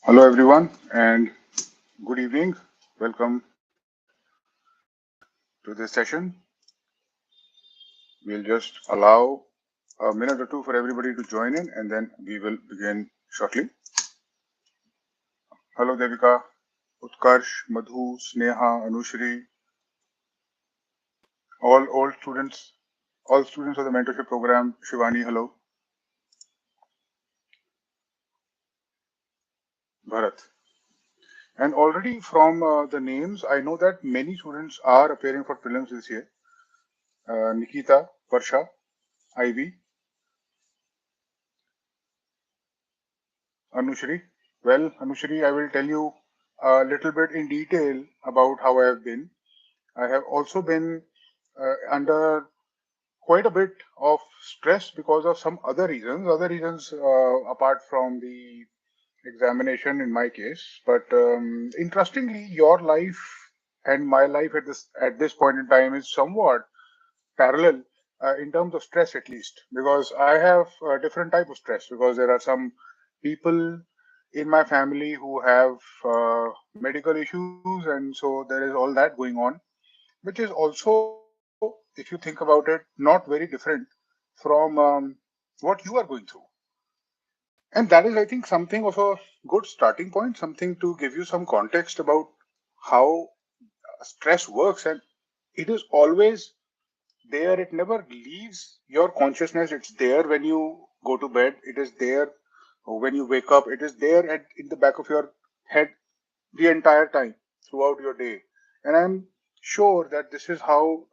Hello, everyone, and good evening. Welcome to this session. We'll just allow a minute or two for everybody to join in, and then we will begin shortly. Hello, Devika, Utkarsh, Madhu, Sneha, Anushri, all students of the mentorship program. Shivani, hello, Bharat. And already from the names, I know that many students are appearing for prelims this year. Nikita, Varsha, Ivy, Anushri. Well, Anushri, I will tell you a little bit in detail about how I have been. I have also been under quite a bit of stress because of some other reasons apart from the examination in my case. But interestingly, your life and my life at this point in time is somewhat parallel in terms of stress, at least, because I have a different type of stress because there are some people in my family who have medical issues, and so there is all that going on, which is also, if you think about it, not very different from what you are going through. And that is, I think, something of a good starting point, something to give you some context about how stress works. And it is always there, it never leaves your consciousness. It's there when you go to bed, it is there when you wake up, it is there in the back of your head the entire time throughout your day. And I'm sure that this is how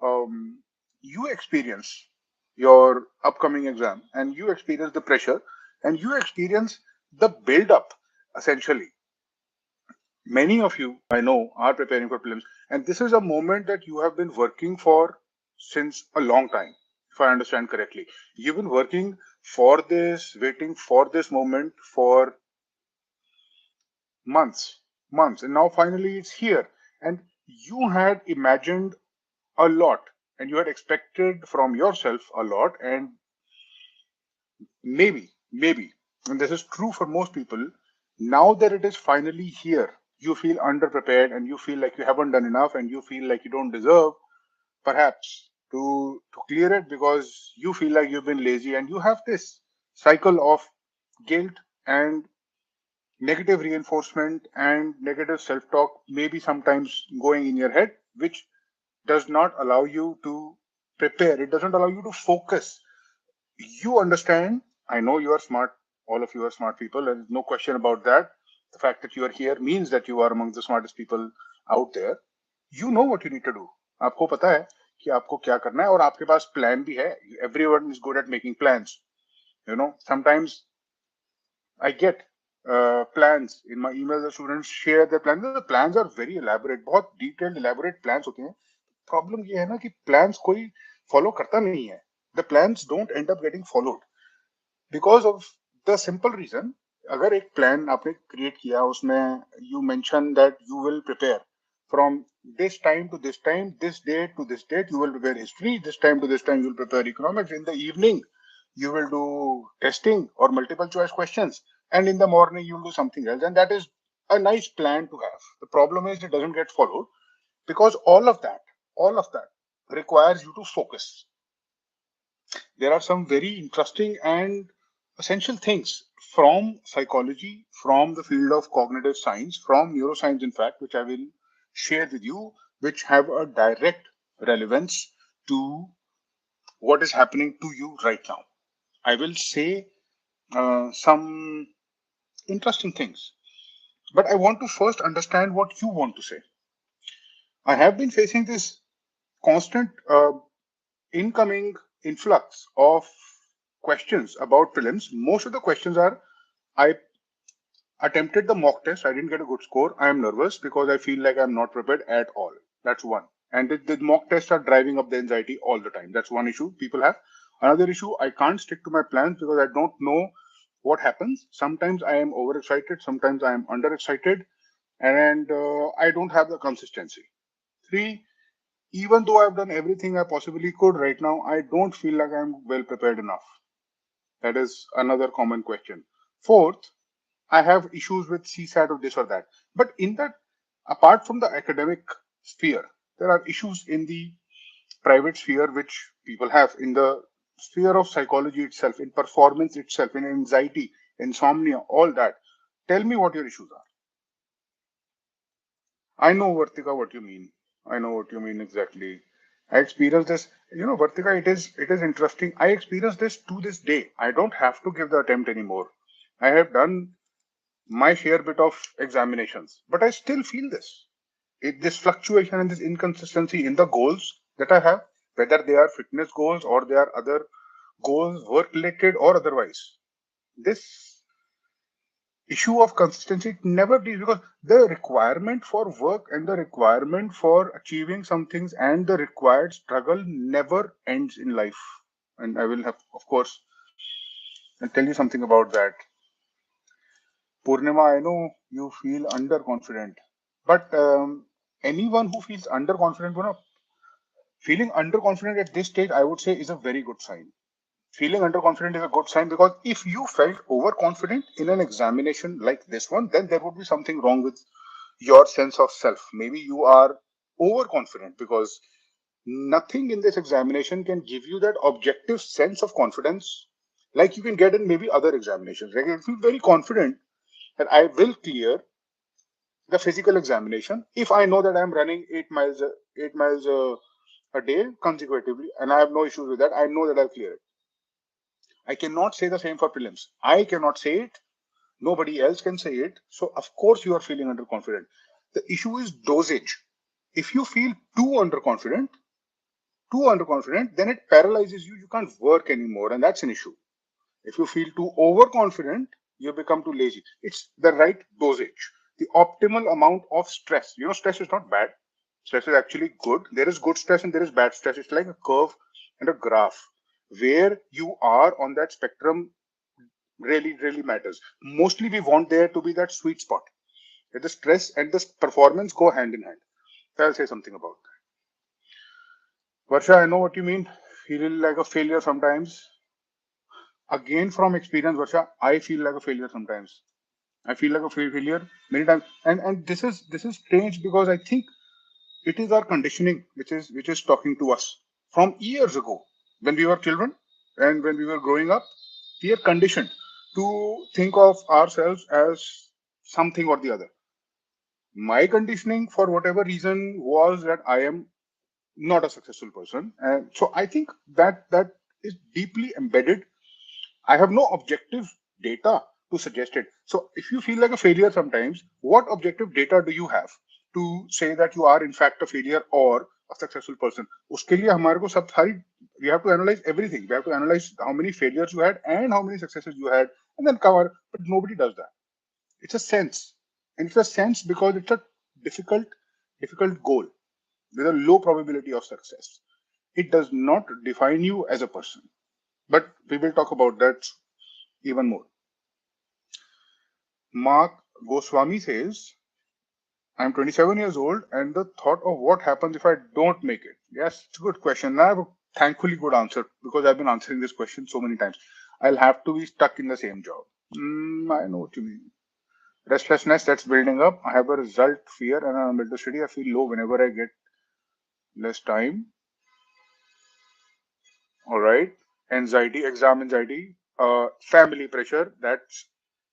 you experience your upcoming exam, and you experience the pressure, and you experience the build up. Essentially, many of you, I know, are preparing for prelims, and this is a moment that you have been working for since a long time, if I understand correctly. You've been working for this, waiting for this moment for months, and now finally it's here. And you had imagined a lot, and you had expected from yourself a lot, and maybe, and this is true for most people, now that it is finally here, you feel underprepared, and you feel like you haven't done enough, and you feel like you don't deserve, perhaps, to clear it, because you feel like you've been lazy, and you have this cycle of guilt and negative reinforcement and negative self-talk, maybe sometimes going in your head, which does not allow you to prepare. It doesn't allow you to focus. You understand. I know you are smart. All of you are smart people, and no question about that. The fact that you are here means that you are among the smartest people out there. You know what you need to do. आपको पता है कि आपको क्या करना है, और आपके पास plan भी है. Everyone is good at making plans. Sometimes I get plans in my emails. The students share their plans. The plans are very elaborate, बहुत detailed, elaborate plans होते हैं. Problem ये है ना कि plans कोई follow करता नहीं है. The plans don't end up getting followed because of the simple reason. अगर एक plan आपने create किया, उसमें you mention that you will prepare from this time to this time, this date to this date, you will prepare history. This time to this time, you will prepare economics. In the evening, you will do testing or multiple choice questions, and in the morning you will do something else, and that is a nice plan to have. The problem is it doesn't get followed because all of that requires you to focus. There are some very interesting and essential things from psychology, from the field of cognitive science, from neuroscience, in fact, which I will share with you, which have a direct relevance to what is happening to you right now. I will say some interesting things, but I want to first understand what you want to say. I have been facing this constant incoming influx of questions about prelims. Most of the questions are, I attempted the mock test, I didn't get a good score, I am nervous because I feel like I'm not prepared at all. That's one. And the mock tests are driving up the anxiety all the time. That's one issue people have. Another issue, I can't stick to my plans because I don't know what happens. Sometimes I am overexcited, sometimes I am underexcited, and I don't have the consistency. Three, even though I've done everything I possibly could right now, I don't feel like I'm well prepared enough. That is another common question. Fourth, I have issues with CSAT or this or that. But in that, apart from the academic sphere, there are issues in the private sphere which people have in the sphere of psychology itself, in performance itself, in anxiety, insomnia, all that. Tell me what your issues are. I know, Vartika, what you mean. I know what you mean exactly. I experienced this. Vartika, it is interesting. I experienced this to this day. I don't have to give the attempt anymore. I have done my share bit of examinations, but I still feel this. This fluctuation and this inconsistency in the goals that I have, whether they are fitness goals or they are other goals, work related or otherwise. This issue of consistency it never deals because the requirement for work and the requirement for achieving some things and the required struggle never ends in life. And I will have, of course, and tell you something about that. Purnima, I know you feel underconfident, but anyone who feels underconfident, feeling underconfident at this stage, I would say, is a very good sign. Feeling underconfident is a good sign because if you felt overconfident in an examination like this one, then there would be something wrong with your sense of self. Maybe you are overconfident because nothing in this examination can give you that objective sense of confidence like you can get in maybe other examinations. Like I feel very confident that I will clear the physical examination if I know that I'm running 8 miles a day consecutively and I have no issues with that. I know that I'll clear it. I cannot say the same for prelims. I cannot say it. Nobody else can say it. So of course you are feeling underconfident. The issue is dosage. If you feel too underconfident, then it paralyzes you. You can't work anymore, and that's an issue. If you feel too overconfident, you become too lazy. It's the right dosage, the optimal amount of stress. Stress is not bad. Stress is actually good. There is good stress and there is bad stress. It's like a curve and a graph. Where you are on that spectrum really, really matters. Mostly we want there to be that sweet spot where the stress and the performance go hand in hand. So I'll say something about that. Varsha, I know what you mean. Feeling like a failure sometimes. Again, from experience, Varsha, I feel like a failure sometimes. I feel like a failure many times, and this is strange because I think it is our conditioning which is talking to us from years ago when we were children and when we were growing up. We are conditioned to think of ourselves as something or the other. My conditioning, for whatever reason, was that I am not a successful person, and so I think that is deeply embedded. I have no objective data to suggest it. So if you feel like a failure sometimes, what objective data do you have to say that you are in fact a failure or a successful person? उसके लिए हमारे को सब सारी we have to analyze everything. We have to analyze how many failures you had and how many successes you had, and then cover. But nobody does that. It's a sense, and it's a sense because it's a difficult, difficult goal with a low probability of success. It does not define you as a person. But we will talk about that even more. Mark Goswami says, I'm 27 years old and the thought of what happens if I don't make it. Yes, it's a good question. I have a thankfully good answer because I've been answering this question so many times. I'll have to be stuck in the same job. I know what you mean. Restlessness that's building up. I have a result fear and I'm able to study. I feel low whenever I get less time. All right. Anxiety, exam anxiety, family pressure. That's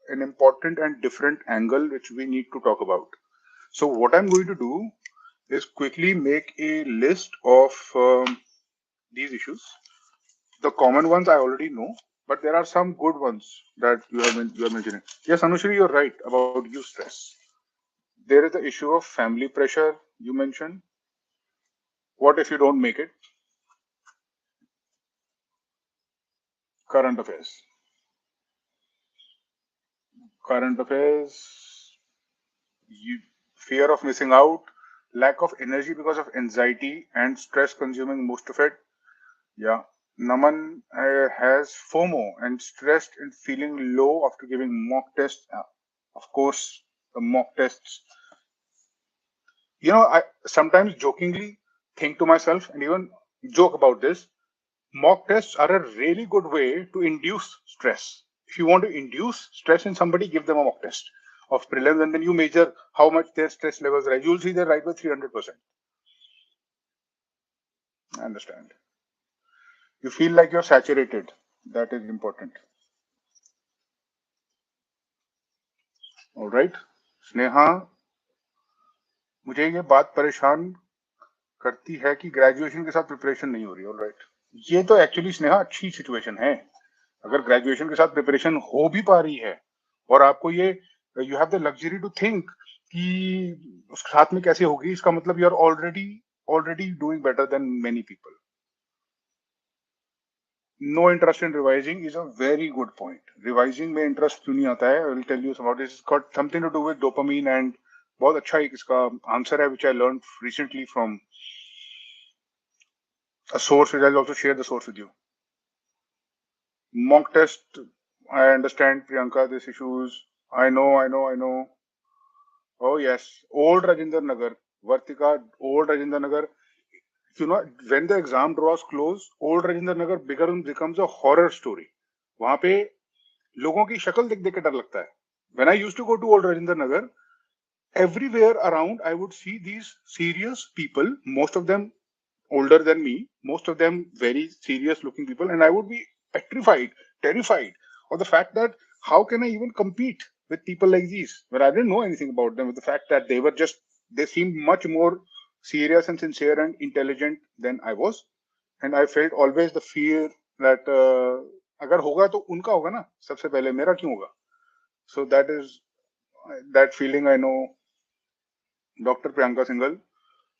an important and different angle which we need to talk about. So what I'm going to do is quickly make a list of these issues. The common ones I already know, but there are some good ones that you are mentioning. Yes, Anushri, you're right about eustress. There is the issue of family pressure you mentioned. What if you don't make it? Current affairs. Current affairs. Fear of missing out, lack of energy because of anxiety and stress consuming most of it. Yeah. Naman has FOMO and stressed and feeling low after giving mock tests. Of course, the mock tests. I sometimes jokingly think to myself and even joke about this. Mock tests are a really good way to induce stress. if you want to induce stress in somebody, give them a mock test of prelims, and then you measure how much their stress levels rise. You'll see they rise by 300%. I understand. You feel like you're saturated. That is important. All right. Sneha, मुझे ये बात परेशान करती है कि graduation के साथ preparation नहीं हो रही. ऑल राइट, ये तो एक्चुअली स्नेहा अच्छी सिचुएशन है. अगर ग्रेजुएशन के साथ प्रिपरेशन हो भी पा रही है और आपको ये you have the luxury to think कि उसके साथ में कैसे होगी, इसका मतलब you are already doing better than many people. No interest in revising is a very good point. Revising में interest क्यों नहीं आता है? I will tell you about this. It's got something to do with dopamine, and बहुत अच्छा एक इसका answer है which I learned recently from a source which I'll also share the source with you. Mock test. I understand, Priyanka, this issues. I know. Oh yes, old Rajendra Nagar, Vartika, old Rajendra Nagar. You know, when the exam draws close, old Rajendra Nagar becomes a horror story. वहाँ पे लोगों की शक्ल देख देख के डर लगता है. When I used to go to old Rajendra Nagar, everywhere around I would see these serious people, most of them older than me, most of them very serious looking people, and I would be petrified, terrified of the fact that how can I even compete with people like these when I didn't know anything about them, with the fact that they seemed much more serious and sincere and intelligent than I was. And I felt always the fear that अगर होगा तो उनका होगा ना, सबसे पहले मेरा क्यों होगा. So that feeling I know. Dr. Priyanka Singhal,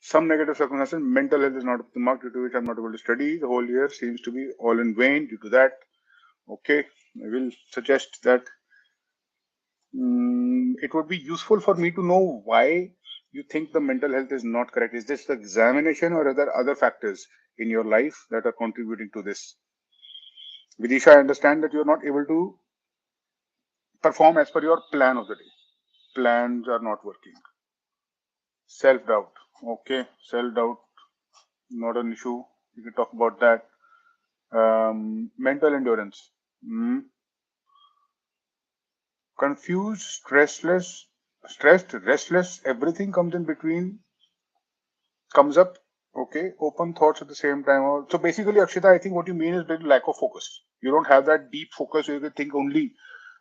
some negative circumstances, mental health is not up to the mark, due to which I'm not able to study. The whole year seems to be all in vain due to that. Okay, I will suggest that it would be useful for me to know why you think the mental health is not correct. Is this the examination or are there other factors in your life that are contributing to this? Vidisha, I understand that you're not able to perform as per your plan of the day. Plans are not working. Self-doubt. Okay, self-doubt, not an issue. We can talk about that. Mental endurance. Confused, stressed, restless, everything comes in between, comes up. Okay, open thoughts at the same time. So basically, Akshita, I think what you mean is the lack of focus. You don't have that deep focus where you can think only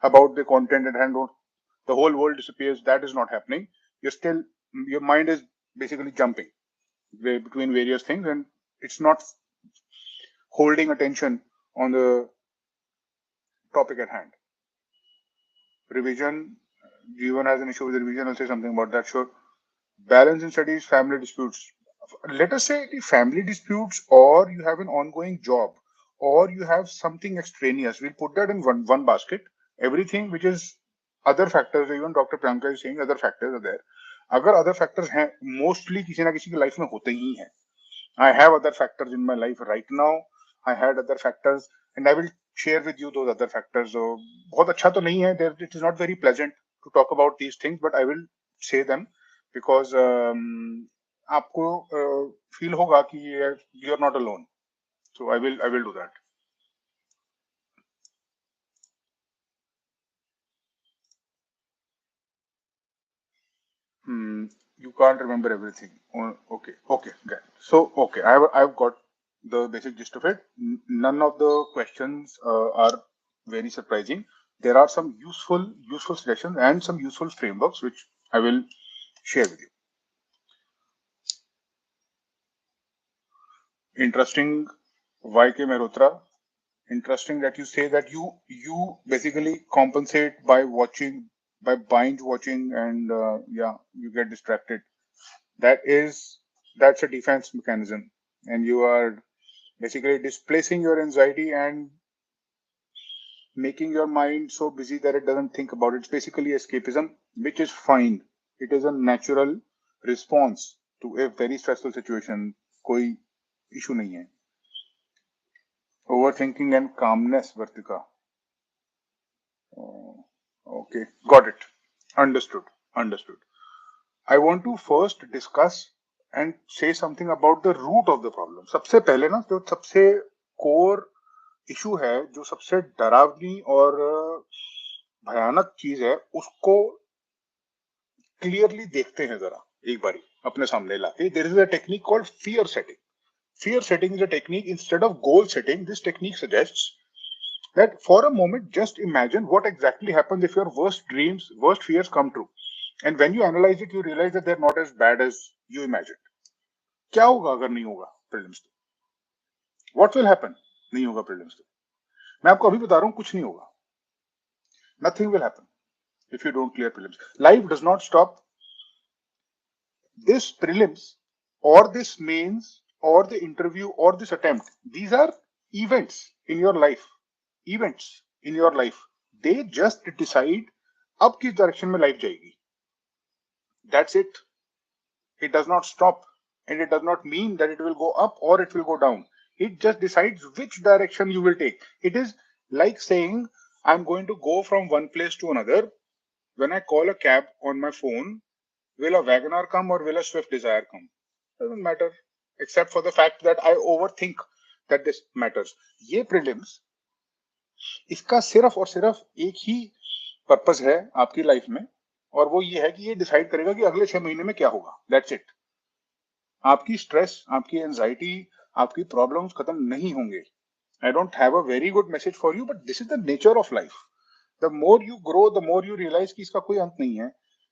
about the content at hand. The whole world disappears. That is not happening. Your mind is basically jumping between various things, and it's not holding attention on the topic at hand. Revision. Jeevan has an issue with revision. I'll say something about that. Sure. Balance in studies, family disputes. Let us say the family disputes, or you have an ongoing job, or you have something extraneous. We'll put that in one basket. Everything which is other factors, even Dr. Priyanka is saying other factors are there. अगर other factors हैं, mostly किसी ना किसी की life में होते ही हैं. I have other factors in my life right now. I had other factors, and I will share with you those other factors. So, बहुत अच्छा तो नहीं है. It is not very pleasant to talk about these things, but I will say them because आपको feel होगा कि you are not alone. So I will do that. You can't remember everything. Okay. Good. So okay, I've got the basic gist of it. None of the questions are very surprising. There are some useful suggestions and some useful frameworks which I will share with you. Interesting, YK Mehrotra. Interesting that you say that you basically compensate by binge watching, and you get distracted. That's a defense mechanism, and you are basically displacing your anxiety and making your mind so busy that it doesn't think about it. It's basically escapism, which is fine. It is a natural response to a very stressful situation. कोई issue नहीं है. Overthinking and calmness, Vartika. Okay, got it. Understood. I want to first discuss and say something about the root of the problem. सबसे पहले ना जो सबसे core issue है, जो सबसे डरावनी और भयानक चीज है, उसको क्लियरली देखते हैं जरा एक बारी अपने सामने लाके. There is a technique called fear setting. Fear setting is a technique. Instead of goal setting, this technique suggests that for a moment, just imagine what exactly happens if your worst dreams, worst fears come true. And when you analyze it, you realize that they're not as bad as you imagined. क्या होगा अगर नहीं होगा prelims? What will happen? नहीं होगा prelims. मैं आपको अभी बता रहा हूँ, कुछ नहीं होगा. Nothing will happen if you don't clear prelims. Life does not stop. This prelims or this mains or the interview or this attempt, these are events in your life. Events in your life. They just decide अब किस direction में life जाएगी. That's it. It does not stop, and it does not mean that it will go up or it will go down. It just decides which direction you will take. It is like saying, I'm going to go from one place to another. When I call a cab on my phone, will a Wagoner come or will a Swift Desire come? Doesn't matter, except for the fact that I overthink that this matters. ये prelims, इसका सिर्फ और सिर्फ एक ही purpose है आपकी life में, और वो ये है कि ये डिसाइड करेगा कि अगले 6 महीने में क्या होगा. That's it. आपकी स्ट्रेस, आपकी एंजाइटी, आपकी प्रॉब्लम्स खत्म नहीं होंगे. I don't have a very good message for you, but this is the nature of life. The more you grow, the more you realize कि इसका कोई अंत नहीं है.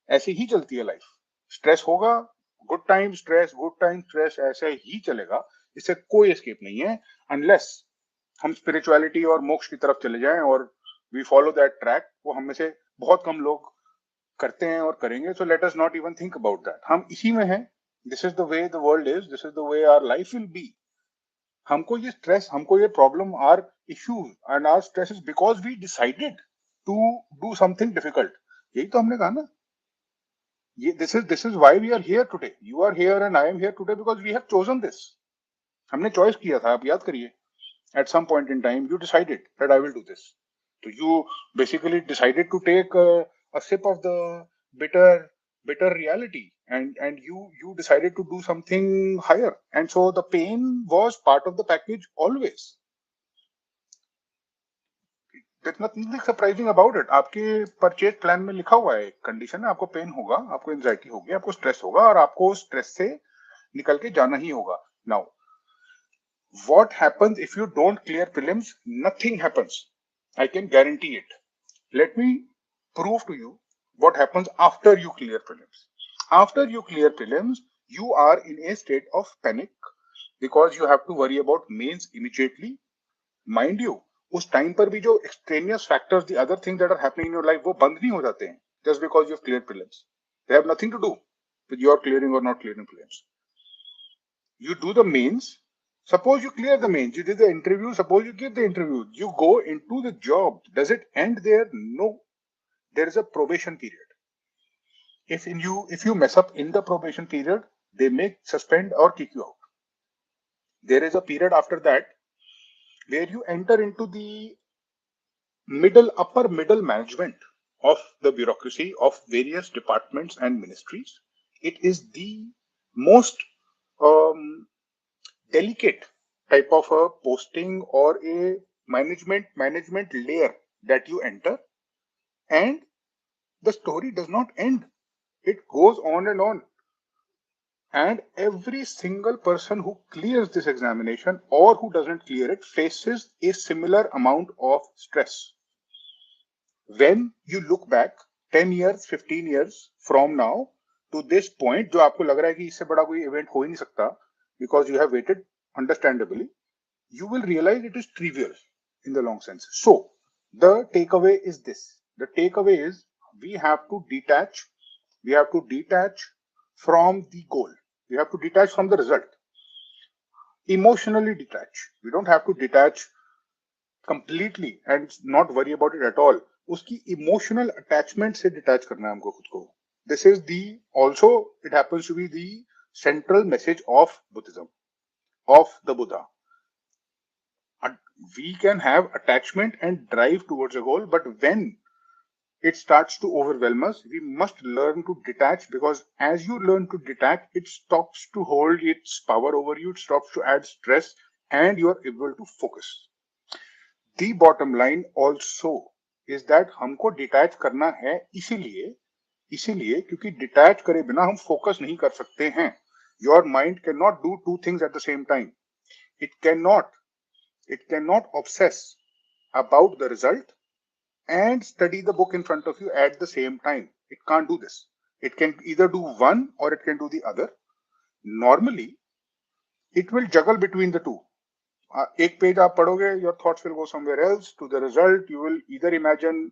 ऐसे ही चलती है लाइफ. स्ट्रेस होगा, good time stress, good time stress, ऐसे ही चलेगा. इससे कोई एस्केप नहीं है, अनलेस हम स्पिरिचुअलिटी और मोक्ष की तरफ चले जाएं और वी फॉलो दैट ट्रैक. वो हम में से बहुत कम लोग करते हैं और करेंगे. So let us not even think about that. हम इसी में हैं. This is the way the world is, this is the way our life will be. हमको ये स्ट्रेस, हमको ये problem, our issues and our stress is because we decided to do something difficult. यही तो हमने कहा ना. ये this is why we are here today. You are here and I am here today because we have chosen this. हमने choice किया था. आप याद करिए. At some point in time, you decided that I will do this. So you basically decided to take a sip of the bitter reality, and you decided to do something higher. And so the pain was part of the package always. There's nothing surprising about it. आपके purchase plan में लिखा हुआ है, condition है, आपको pen होगा, आपको anxiety होगी, आपको स्ट्रेस होगा, और आपको स्ट्रेस से निकल के जाना ही होगा. Now, what happens if you don't clear prelims? Nothing happens. I can guarantee it. Let me prove to you what happens after you clear prelims. After you clear prelims, you are in a state of panic because you have to worry about mains immediately. Mind you, उस time पर भी जो extraneous factors, the other things that are happening in your life, वो बंद नहीं हो जाते हैं just because you've cleared prelims. They have nothing to do with your clearing or not clearing prelims. You do the mains. Suppose you clear the mains, you did the interview, suppose you give the interview, you go into the job. Does it end there? No. There is a probation period. If you mess up in the probation period, they may suspend or kick you out. There is a period after that where you enter into the upper middle management of the bureaucracy of various departments and ministries. It is the most delicate type of a posting or a management layer that you enter, and the story does not end. It goes on, and every single person who clears this examination or who doesn't clear it faces a similar amount of stress. When you look back 10 years, 15 years from now to this point, जो आपको लग रहा है कि इससे बड़ा कोई event हो ही नहीं सकता, because you have waited understandably, you will realize it is trivial in the long sense. So the takeaway is this. The takeaway is we have to detach from the goal. We have to detach from the result. Emotionally detach. We don't have to detach completely and not worry about it at all. उसकी emotional attachment से detach करना है हमको खुद को. This is also it happens to be the central message of Buddhism, of the Buddha. We can have attachment and drive towards a goal, but when it starts to overwhelm us, we must learn to detach, because as you learn to detach, it stops to hold its power over you, it stops to add stress, and you are able to focus. The bottom line also is that हमको detach करना है इसीलिए क्योंकि detach करे बिना हम focus नहीं कर सकते हैं. Your mind cannot do two things at the same time. It cannot obsess about the result and study the book in front of you at the same time. It can't do this. It can either do one or it can do the other. Normally, it will juggle between the two. एक page आप पढ़ोगे, your thoughts will go somewhere else. To the result, you will either imagine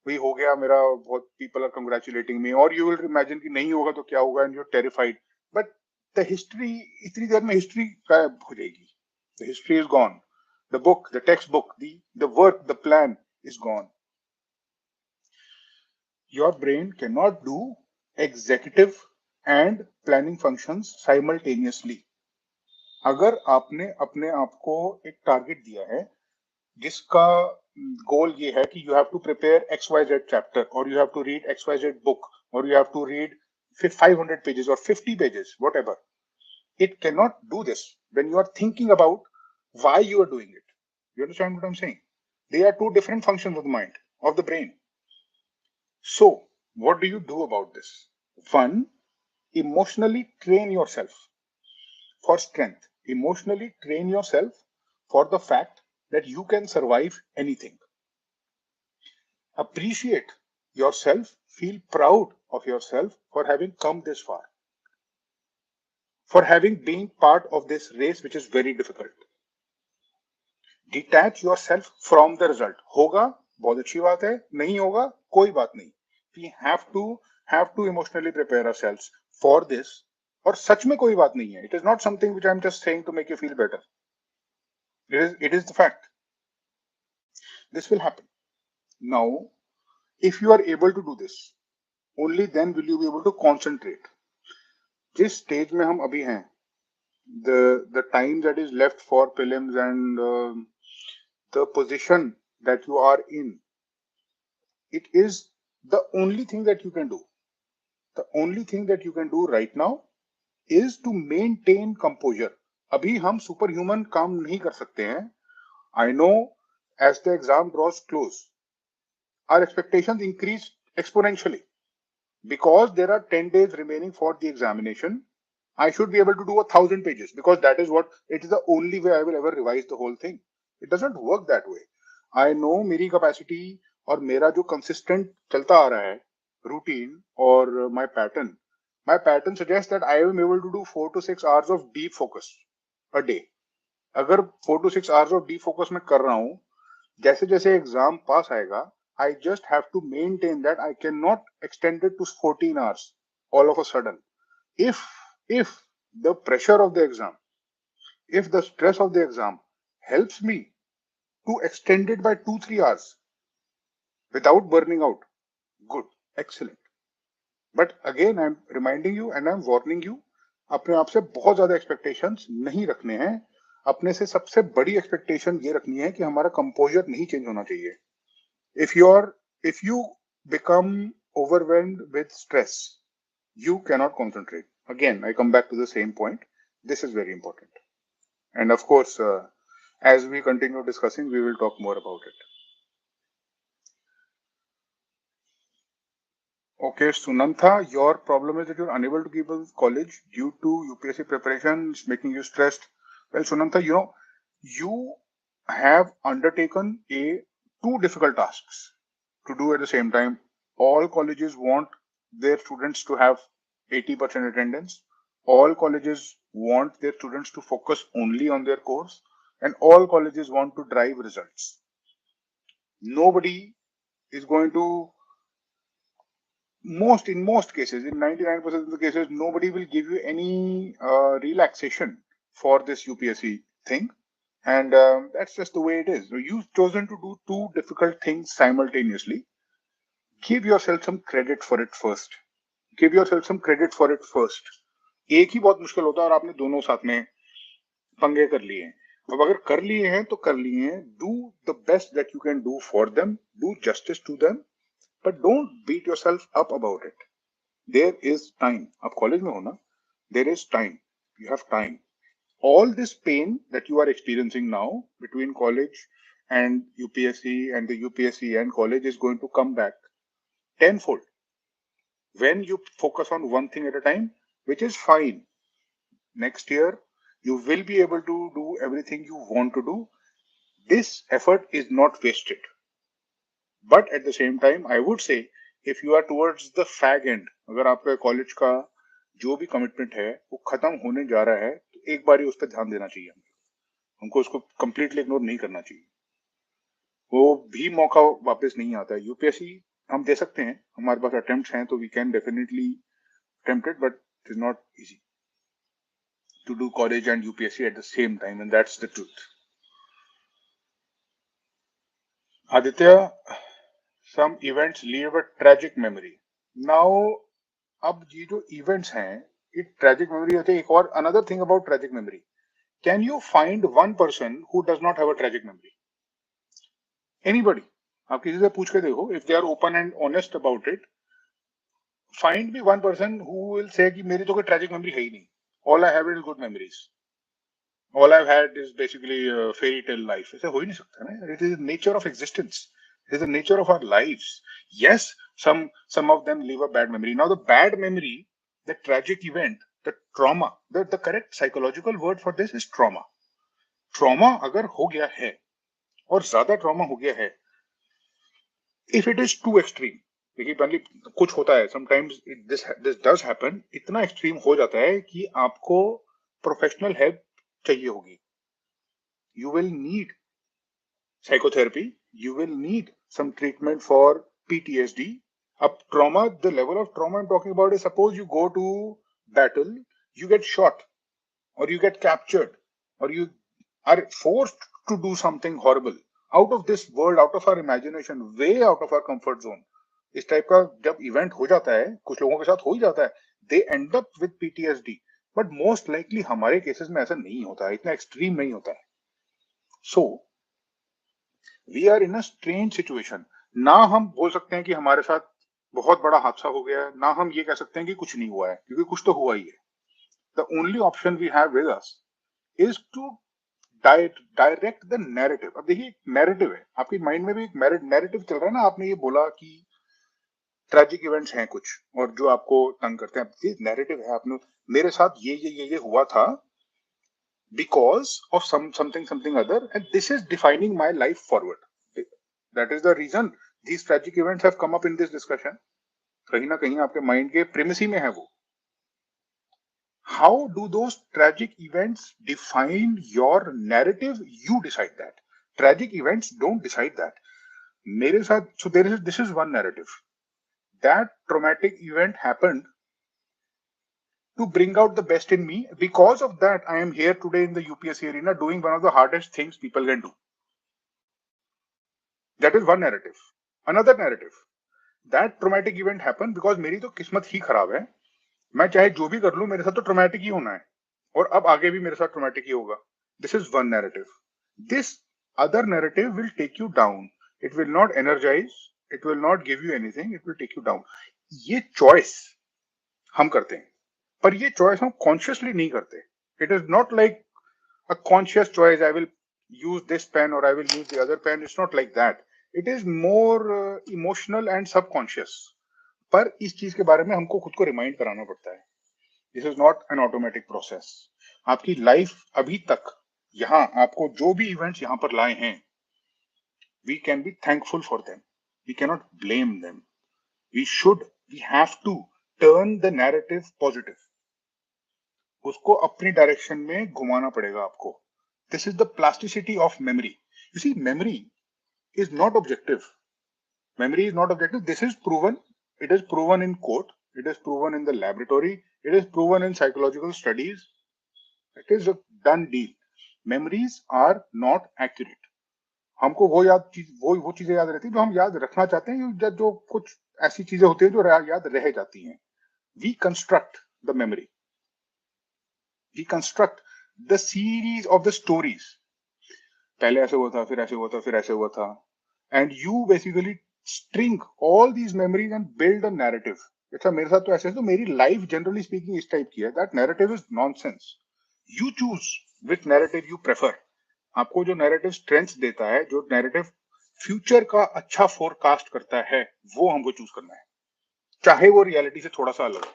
वही हो गया मेरा, बहुत people are congratulating me, or you will imagine कि नहीं होगा तो क्या होगा, and you're terrified. But the history, इतनी देर में history गायब हो जाएगी. The history is gone. The book, the textbook, the work, the plan is gone. Your brain cannot do executive and planning functions simultaneously. अगर आपने अपने आप को एक टारगेट दिया है जिसका गोल ये है कि you have to prepare XYZ chapter और you have to read XYZ book और you have to read 500 pages और 50 pages whatever, it cannot do this when you are thinking about why you are doing it. You understand what I'm saying? They are two different functions of the mind, of the brain. So what do you do about this? One, emotionally train yourself for strength. Emotionally train yourself for the fact that you can survive anything. Appreciate yourself, feel proud of yourself for having come this far, for having been part of this race which is very difficult. Detach yourself from the result. होगा बहुत अच्छी बात है, नहीं होगा कोई बात नहीं. We have to emotionally prepare ourselves for this. और सच में कोई बात नहीं है. It is not something which I am just saying to make you feel better. It is the fact. This will happen. Now, if you are able to do this, only then will you be able to concentrate. जिस stage में हम अभी हैं, the time that is left for prelims and the position that you are in, it is the only thing that you can do. The only thing that you can do right now is to maintain composure. अभी हम superhuman काम नहीं कर सकते हैं. I know as the exam draws close, our expectations increase exponentially. Because there are 10 days remaining for the examination, I should be able to do 1,000 pages because that is what, it is the only way I will ever revise the whole thing. It doesn't work that way. I know मेरी capacity और मेरा जो consistent चलता आ रहा है routine और my pattern suggests that I am able to do 4 to 6 hours of deep focus a day. अगर 4 to 6 hours of deep focus मैं कर रहा हूँ, जैसे जैसे एग्जाम पास आएगा, I just have to maintain that. I cannot extend it to 14 hours all of a sudden. If the pressure of the exam, if the stress of the exam helps me to extend it by 2-3 hours without burning out, good, excellent. But again, I'm reminding you and I'm warning you, अपने आप से बहुत ज्यादा expectations नहीं रखने हैं. अपने से सबसे बड़ी expectation ये रखनी है कि हमारा composure नहीं change होना चाहिए. If you become overwhelmed with stress, you cannot concentrate. Again, I come back to the same point. This is very important. And of course, as we continue discussing, we will talk more about it. Okay, Sunantha, your problem is that you're unable to keep a college due to UPSC preparations making you stressed. Well, Sunantha, you have undertaken two difficult tasks to do at the same time. All colleges want their students to have 80% attendance. All colleges want their students to focus only on their course, and all colleges want to drive results. Nobody is going to, in most cases, in 99% of the cases, nobody will give you any relaxation for this UPSC thing. And that's just the way it is. You've chosen to do two difficult things simultaneously. Give yourself some credit for it first. Give yourself some credit for it first. एक ही बहुत मुश्किल होता है और आपने दोनों साथ में पंगे कर लिए हैं. अब अगर कर लिए हैं तो कर लिए हैं. Do the best that you can do for them. Do justice to them. But don't beat yourself up about it. There is time. आप कॉलेज में हो ना? There is time. You have time. All this pain that you are experiencing now between college and UPSC and the UPSC and college is going to come back tenfold when you focus on one thing at a time, which is fine. Next year, you will be able to do everything you want to do. This effort is not wasted. But at the same time, I would say, if you are towards the fag end, अगर आपका college का जो भी commitment है वो खत्म होने जा रहा है, तो एक बार उस पर ध्यान देना चाहिए हमको उसको कंप्लीटली इग्नोर नहीं करना चाहिए. वो भी मौका वापस नहीं आता है. यूपीएससी हम दे सकते हैं, हमारे पास अटेम्प्ट्स हैं, तो we can definitely attempt it, but it is not easy to do college and UPSC at the same time, and that's the truth. Aditya, some events leave a tragic memory. Now, अब ये जो events हैं, it tragic memory होते हैं. एक और another thing about tragic memory. Can you find one person who does not have a tragic memory? Anybody? आप किसी से पूछ के देखो. If they are open and honest about it, find me one person who will say कि मेरी तो कोई tragic memory है ही नहीं. All I have is good memories. All I've had is basically a fairy tale life. ऐसे हो ही नहीं सकता ना. It is the nature of existence. It is the nature of our lives. Yes, some of them leave a bad memory. Now the bad memory, the tragic event, the trauma, the correct psychological word for this is trauma. Trauma अगर हो गया है और ज्यादा trauma हो गया है, if it is too extreme, देखिए पहले कुछ होता है, sometimes this does happen, इतना extreme हो जाता है कि आपको professional help चाहिए होगी. You will need psychotherapy. You will need some treatment for PTSD. Up trauma, the level of trauma I'm talking about is, suppose you go to battle, you get shot, or you get captured, or you are forced to do something horrible, out of this world, out of our imagination, way out of our comfort zone. इस type का जब event हो जाता है, कुछ लोगों के साथ हो ही जाता है, they end up with PTSD. But most likely हमारे केसेस में ऐसा नहीं होता है, इतना एक्सट्रीम नहीं होता है. So we are in a strange situation. ना हम बोल सकते हैं कि हमारे साथ बहुत बड़ा हादसा हो गया है, ना हम ये कह सकते हैं कि कुछ नहीं हुआ है, क्योंकि कुछ तो हुआ ही है. The only option we have with us is to direct the narrative. अब देखिए narrative है, आपकी माइंड में भी एक narrative चल रहा है ना. आपने ये बोला कि ट्रेजिक इवेंट्स हैं कुछ और जो आपको तंग करते हैं, ये नैरेटिव है. आपने मेरे साथ ये हुआ था because of something other, and this is defining my life forward. That is the reason these tragic events have come up in this discussion. कहीं ना कहीं आपके माइंड के प्रेमिसी में है वो. How do those tragic events define your narrative? You decide that. Tragic events don't decide that. मेरे साथ, so this is one narrative. That traumatic event happened to bring out the best in me. Because of that, I am here today in the UPSC arena doing one of the hardest things people can do. That is one narrative. Another narrative. That traumatic event happened because मेरी तो किस्मत ही खराब है. मैं चाहे जो भी कर लूं, मेरे साथ तो ट्रॉमेटिक ही होना है, और अब आगे भी मेरे साथ ट्रॉमेटिक ही होगा. This is one narrative. This other narrative will take you down. It will not energize. It will not give you anything. It will take you down. ये choice हम करते हैं, पर ये choice हम consciously नहीं करते. It is not like a conscious choice. I will use this pen or I will use the other pen. It's not like that. It is more emotional and subconscious. पर इस चीज के बारे में हमको खुद को रिमाइंड कराना पड़ता है. This is not an automatic process. आपकी लाइफ अभी तक यहाँ आपको जो भी इवेंट्स यहाँ पर लाए हैं, we can be thankful for them. We can not blame them. We have to turn the narrative positive. उसको अपनी डायरेक्शन में घुमाना पड़ेगा आपको. This is the plasticity of memory. You see, memory is not objective. Memory is not objective. This is proven. It is proven in court. It is proven in the laboratory. It is proven in psychological studies. It is a done deal. Memories are not accurate. हमको वो चीजें याद रहती हैं जो हम याद रखना चाहते हैं, जो कुछ ऐसी चीजें होती हैं जो याद रह जाती हैं. We construct the memory. We construct the series of the stories. पहले ऐसे हुआ था, फिर ऐसे हुआ था, फिर ऐसे हुआ था, and you basically string all these memories and build a narrative. अच्छा मेरे साथ तो ऐसे है, तो मेरी लाइफ जनरली स्पीकिंग इस टाइप की है. That narrative is nonsense. You choose which narrative you prefer. आपको जो नैरेटिव स्ट्रेंथ देता है, जो नैरेटिव फ्यूचर का अच्छा फोरकास्ट करता है, वो हमको चूज करना है, चाहे वो रियलिटी से थोड़ा सा अलग हो।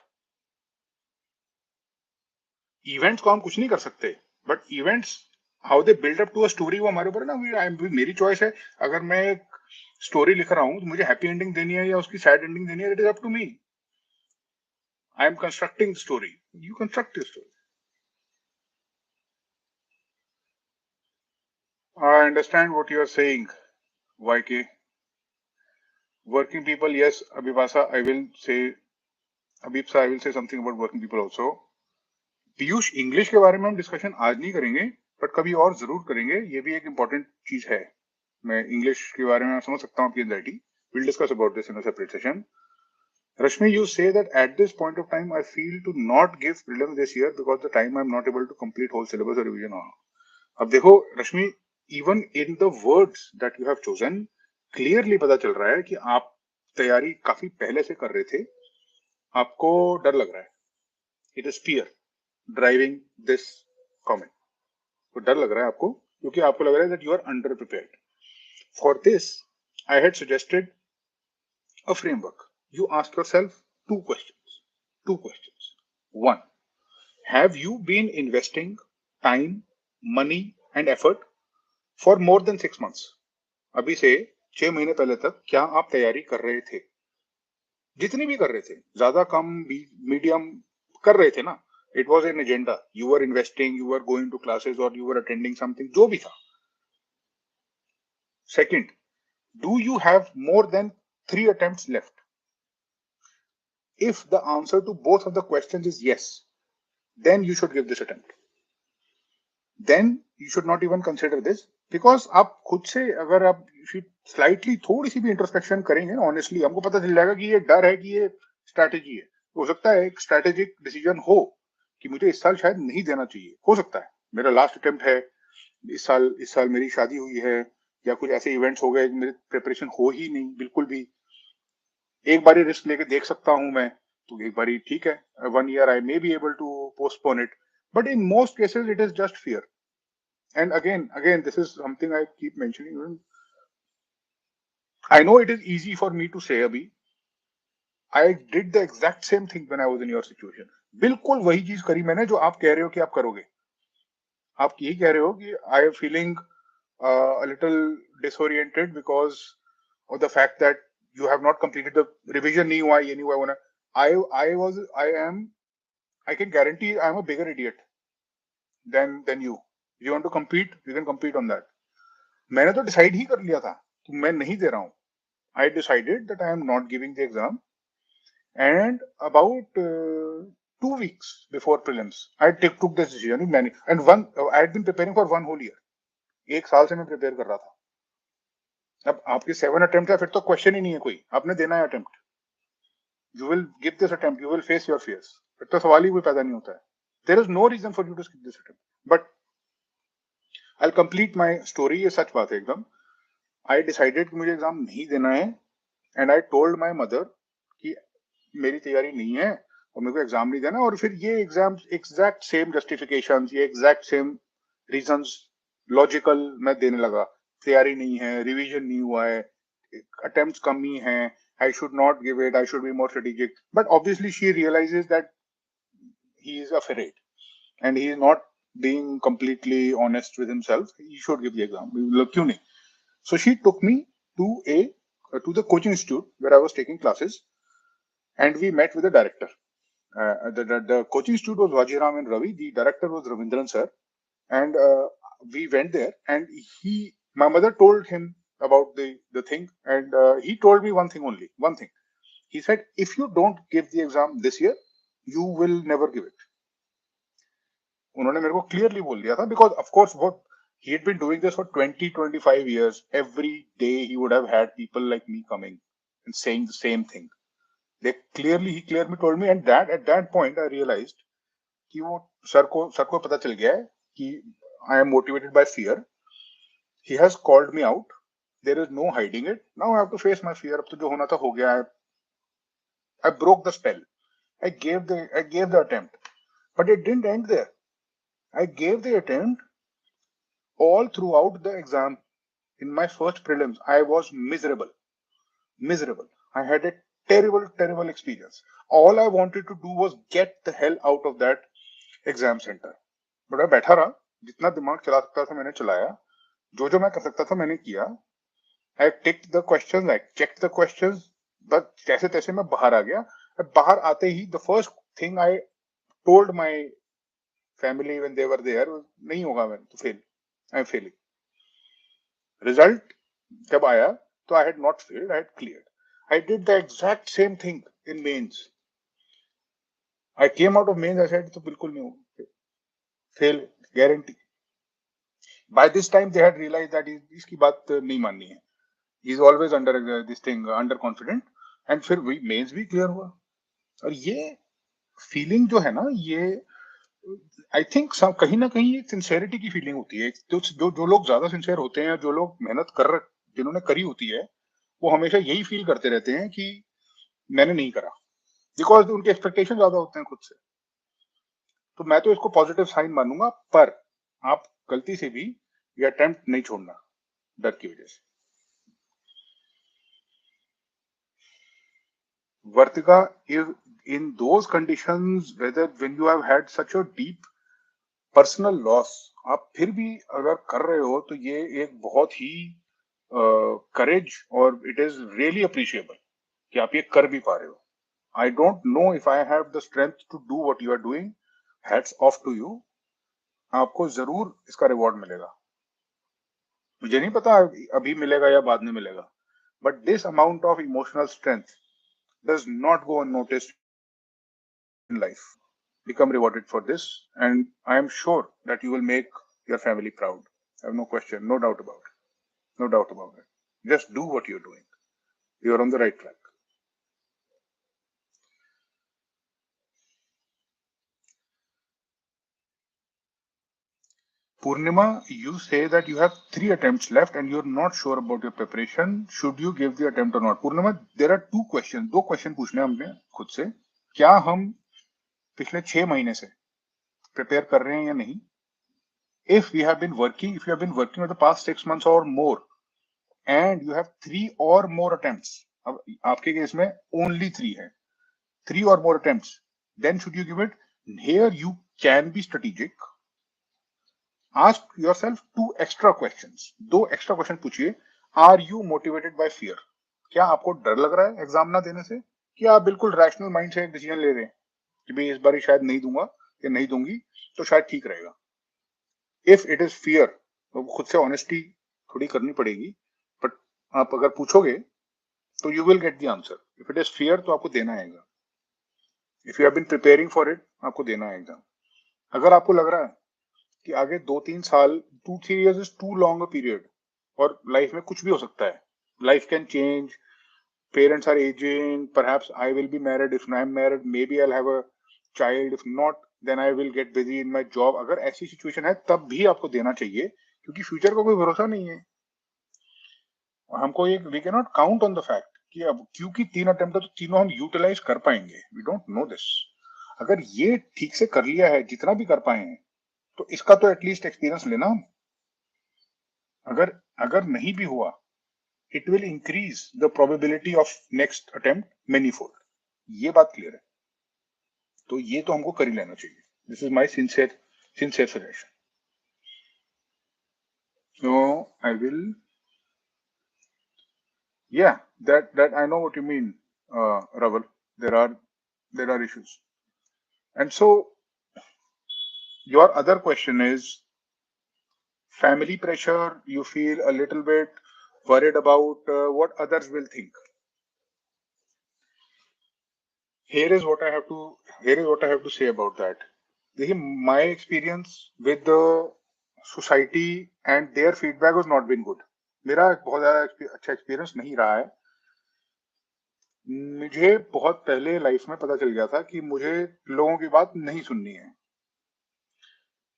इवेंट्स को हम कुछ नहीं कर सकते, but events how they build up to a story वो हमारे ऊपर है ना। मेरी चॉइस है, अगर मैं एक स्टोरी लिख रहा हूं तो मुझे हैप्पी एंडिंग देनी है या उसकी सैड एंडिंग देनी है, it is up to me. I am constructing story, you construct story. I understand what you are saying, YK. Working people, yes, Abhivasa, I will say, Abhipsa, I will say something about working people also. Piyush, English के बारे में हम discussion आज नहीं करेंगे, but कभी और जरूर करेंगे, ये भी एक इंपॉर्टेंट चीज है। मैं इंग्लिश के बारे में समझ सकता हूँ आपकी anxiety. Will discuss about this in a separate session. Rashmi, you say that at this point of time, I feel to not give prelims this year because the time I'm not able to complete whole syllabus or revision on. अब देखो रश्मि, even in the words that you have chosen, clearly पता चल रहा है कि आप तैयारी काफी पहले से कर रहे थे, आपको डर लग रहा है। It is fear driving this comment. तो डर लग रहा है आपको क्योंकि आपको लग रहा है that you are under prepared. For this, I had suggested a framework. You ask yourself two questions. Two questions. One, have you been investing time, money, and effort for more than 6 months? अभी से 6 महीने पहले तक क्या आप तैयारी कर रहे थे? जितनी भी कर रहे थे, ज्यादा कम मीडियम कर रहे थे ना? It was an agenda, you are investing, you are going to classes और यू आर अटेंडिंग समथिंग, जो भी था। Second, do you have more than 3 attempts left? If the answer to both of the questions is yes, then you should give this attempt. Then you should not even consider this, because आप खुद से अगर आप slightly थोड़ी सी भी introspection करेंगे ना, honestly हमको पता चल जाएगा कि ये डर है कि ये स्ट्रैटेजी है। हो सकता है एक स्ट्रैटेजिक डिसीजन हो कि मुझे इस साल शायद नहीं देना चाहिए, हो सकता है मेरा लास्ट अटेम्प्ट है, इस साल मेरी शादी हुई है, या कुछ ऐसे इवेंट्स हो गए मेरी प्रिपरेशन हो ही नहीं बिल्कुल भी। एक बारी रिस्क लेके देख सकता हूं मैं, तो एक बारी ठीक है, 1 year I may be able to postpone it, but in most cases it is just fear. And again, this is something I keep mentioning. I know it is easy for me to say, Abhi. I did the exact same thing when I was in your situation. बिल्कुल वही चीज करी मैंने जो आप कह रहे हो कि आप करोगे। आप यही कह रहे हो कि I am feeling a little disoriented because of the fact that you have not completed the revision. नहीं हुआ, ये नहीं हुआ, होना। I can guarantee I am a bigger idiot than you. If you want to compete, you can compete on that. मैंने तो decide ही कर लिया था कि मैं नहीं दे रहा हूं। I decided that I am not giving the exam, and about 2 weeks before prelims, I took this decision. And I had been preparing for 1 whole year. 1 साल से मैं प्रिपेयर कर रहा था। अब आपके 7 अटेम्प्ट है, फिर तो क्वेश्चन ही नहीं है कोई, आपने देना है attempt. You will give this attempt, you will face your fears, फिर तो सवाल ही कोई पैदा नहीं होता है। There is no reason for you to skip this attempt, but I complete my story. ये सच बात है एकदम। आई डिसाइडेड कि मुझे एग्जाम नहीं देना है, and I told my mother कि मेरी तैयारी नहीं है और मेरे को एग्जाम नहीं देना। और फिर ये एग्जाम एग्जैक्ट सेम जस्टिफिकेशन, ये एग्जैक्ट सेम रीजंस लॉजिकल मैं देने लगा। तैयारी नहीं है, रिवीजन नहीं हुआ है, अटेम्प्ट्स कम ही हैं, I should not give it, I should be more strategic. But obviously she realizes that he is afraid and he is not being completely honest with himself. He should give the exam. क्यों नहीं? So she took me to the coaching institute where I was taking classes, and we met with the director. The coaching institute was Vajiram and Ravi. The director was Ravindran sir, and we went there. And my mother told him about the thing, and he told me one thing only. One thing. He said, if you don't give the exam this year, you will never give it. उन्होंने मेरे को clearly बोल दिया था, because of course what he had been doing this for 20-25 years. Every day he would have had people like me coming and saying the same thing. He clearly told me, and that at that point I realized कि वो sir को पता चल गया है कि I am motivated by fear. He has called me out. There is no hiding it. Now I have to face my fear. अब तो जो होना था हो गया है. I broke the spell. I gave the attempt, but it didn't end there. I gave the attempt all throughout the exam, in my first prelims, I was miserable. I had a terrible experience. All I wanted to do was get the hell out of that exam centre. But मैं बैठा रहा, जितना दिमाग चला सकता था मैंने चलाया, जो जो मैं कर सकता था मैंने किया. I ticked the questions, I checked the questions, बस जैसे तैसे मैं बाहर आ गया. बाहर आते ही the first thing I told my family when they were there, नहीं होगा, मैं तो fail, I am failing. Result जब आया तो I had not failed, I had cleared. I did the exact same thing in mains. I came out of mains, I said तो बिल्कुल नहीं होगा, fail guarantee. By this time they had realized that इसकी बात नहीं माननी है. He is always under this thing, under confident. And फिर वही मेंस भी क्लियर हुआ. और ये फीलिंग जो है ना, ये आई थिंक कहीं ना कहीं एक सिंसेरिटी की फीलिंग होती है. जो लोग ज्यादा सिंसियर होते हैं, जो लोग मेहनत जिन्होंने करी होती है, वो हमेशा यही फील करते रहते हैं कि मैंने नहीं करा, बिकॉज उनके एक्सपेक्टेशन ज्यादा होते हैं खुद से. तो मैं तो इसको पॉजिटिव साइन मानूंगा, पर आप गलती से भी ये अटेम्प्ट नहीं छोड़ना डर की वजह से. Vartika, if in those conditions, whether when you have had such a deep personal loss, आप फिर भी अगर कर रहे हो तो ये एक बहुत ही करेज और इट इज रियली अप्रिशिएबल कि आप ये कर भी पा रहे हो. I don't know if I have the strength to do what you are doing. Hats off to you. आपको जरूर इसका रिवॉर्ड मिलेगा. मुझे नहीं पता अभी मिलेगा या बाद में मिलेगा, but this amount of emotional strength does not go unnoticed in life. Become rewarded for this, and I am sure that you will make your family proud. I have no question, no doubt about it. No doubt about it. Just do what you're doing. You're on the right track. Purnima, you say that you have 3 attempts left and you're not sure about your preparation. Should you give the attempt or not? Purnima, there are 2 questions. 2 question पूछने हमने खुद से. क्या हम पिछले 6 महीने से prepare कर रहे हैं या नहीं? If you have been working for the past 6 months or more, and you have 3 or more attempts, अब आपके केस में only 3 है, 3 or more attempts, then should you give it? Here you can be strategic. Ask yourself 2 extra questions. 2 extra question पूछिए. Are you motivated by fear? क्या आपको डर लग रहा है एग्जाम ना देने से, कि आप बिल्कुल रैशनल माइंड से डिसीजन ले रहे हैं कि भाई इस बार शायद नहीं दूंगा या नहीं दूंगी तो शायद ठीक रहेगा? इफ इट इज फियर तो खुद से ऑनेस्टी थोड़ी करनी पड़ेगी, बट आप अगर पूछोगे तो you will get the answer. If it is fear तो आपको देना आएगा. If you have been preparing for it, आपको देना आएगा. अगर आपको लग रहा है कि आगे 2-3 साल, 2-3 years is too long a period और लाइफ में कुछ भी हो सकता है, life can change, parents are aging, perhaps I will be married. If I'm married, maybe I'll have a child. If not, then I will get busy in my job. अगर ऐसी situation है तब भी आपको देना चाहिए, क्योंकि फ्यूचर का कोई भरोसा नहीं है. हमको एक we can not count on the fact कि अब क्योंकि 3 अटेम्प्ट है तो तीनों हम यूटिलाइज कर पाएंगे. We don't know this. अगर ये ठीक से कर लिया है, जितना भी कर पाए हैं, तो इसका तो एटलीस्ट एक्सपीरियंस लेना. अगर नहीं भी हुआ, it will increase the probability of next attempt manyfold. ये बात क्लियर है. तो ये तो हमको कर ही लेना चाहिए. This is my sincere suggestion. So I will, yeah, that I know what you mean, Raval. There are issues, and so your other question is family pressure. You feel a little bit worried about what others will think. Here is what I have to say about that. देखिए, my experience with the society and their feedback was not been good. मेरा बहुत ज्यादा अच्छा experience नहीं रहा है. मुझे बहुत पहले लाइफ में पता चल गया था कि मुझे लोगों की बात नहीं सुननी है,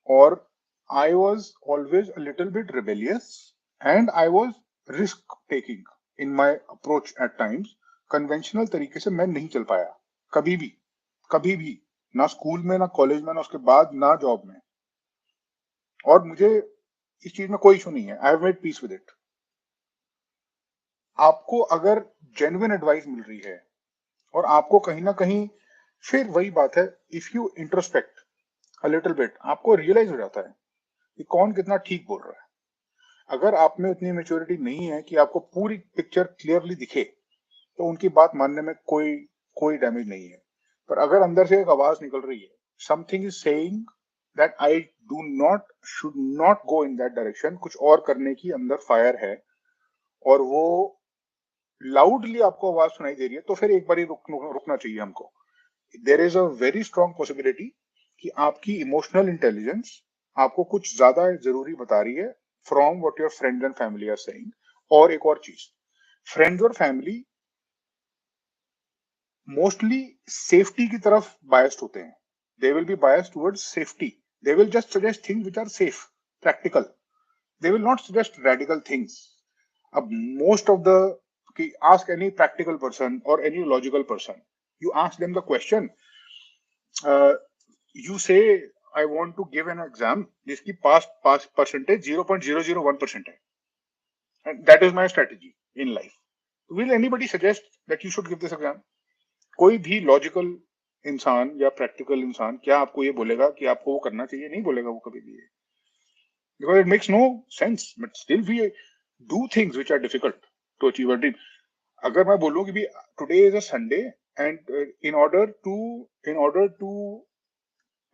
और I was always a little bit rebellious and I was risk taking in my approach at times. Conventional तरीके से मैं नहीं चल पाया कभी भी, ना स्कूल में, ना कॉलेज में, ना उसके बाद, ना जॉब में. और मुझे इस चीज में कोई इशू नहीं है, I have made peace with it. आपको अगर जेन्युइन एडवाइस मिल रही है और आपको कहीं ना कहीं, फिर वही बात है, if you introspect a little bit, आपको रियलाइज हो जाता है कि कौन कितना ठीक बोल रहा है। अगर आप में उतनी मेच्योरिटी नहीं है कि आपको पूरी पिक्चर क्लियरली दिखे, तो उनकी बात मानने में कोई कोई डैमेज नहीं है। पर अगर अंदर से एक आवाज निकल रही है, something is saying that I do not, should not go in that direction, कुछ और करने की अंदर फायर है, और वो लाउडली आपको आवाज सुनाई दे रही है, तो फिर एक बार रुकना चाहिए हमको। There is a very strong possibility कि आपकी इमोशनल इंटेलिजेंस आपको कुछ ज्यादा जरूरी बता रही है from what your friends and family are saying. और एक और चीज, फ्रेंड्स और फैमिली मोस्टली सेफ्टी की तरफ बायस्ड होते हैं। They will be biased towards safety, they will just suggest things which are safe, practical, they will not suggest radical things. Most of the, ask any practical person or any logical person, you ask them the question, uh, you say I want to give an exam जिसकी pass percentage 0.001% है, and that is my strategy in life. Will anybody suggest that you should give this exam? कोई भी logical इंसान या practical इंसान क्या आपको ये बोलेगा कि आपको वो करना चाहिए? नहीं बोलेगा वो कभी भी, because it makes no sense. But still we do things which are difficult to achieve a dream. अगर मैं बोलूं कि भी today is a Sunday and in order to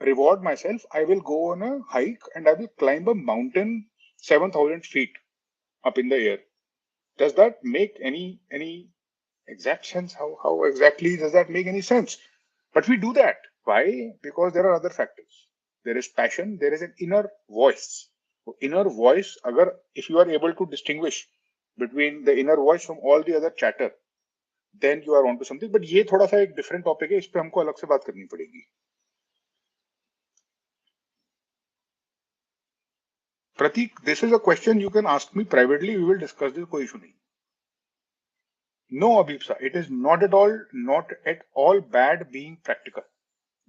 reward myself, I will go on a hike and I will climb a mountain 7,000 feet up in the air. Does that make any exact sense? How exactly does that make any sense? But we do that. Why? Because there are other factors. There is passion. There is an inner voice. Inner voice, agar, if you are able to distinguish between the inner voice from all the other chatter, then you are onto something. But ये थोड़ा सा एक different topic है, इस पे हमको अलग से बात करनी पड़ेगी। Pratik, this is a question you can ask me privately. We will discuss this. कोई issue नहीं। No, Abhipsa, it is not at all bad being practical.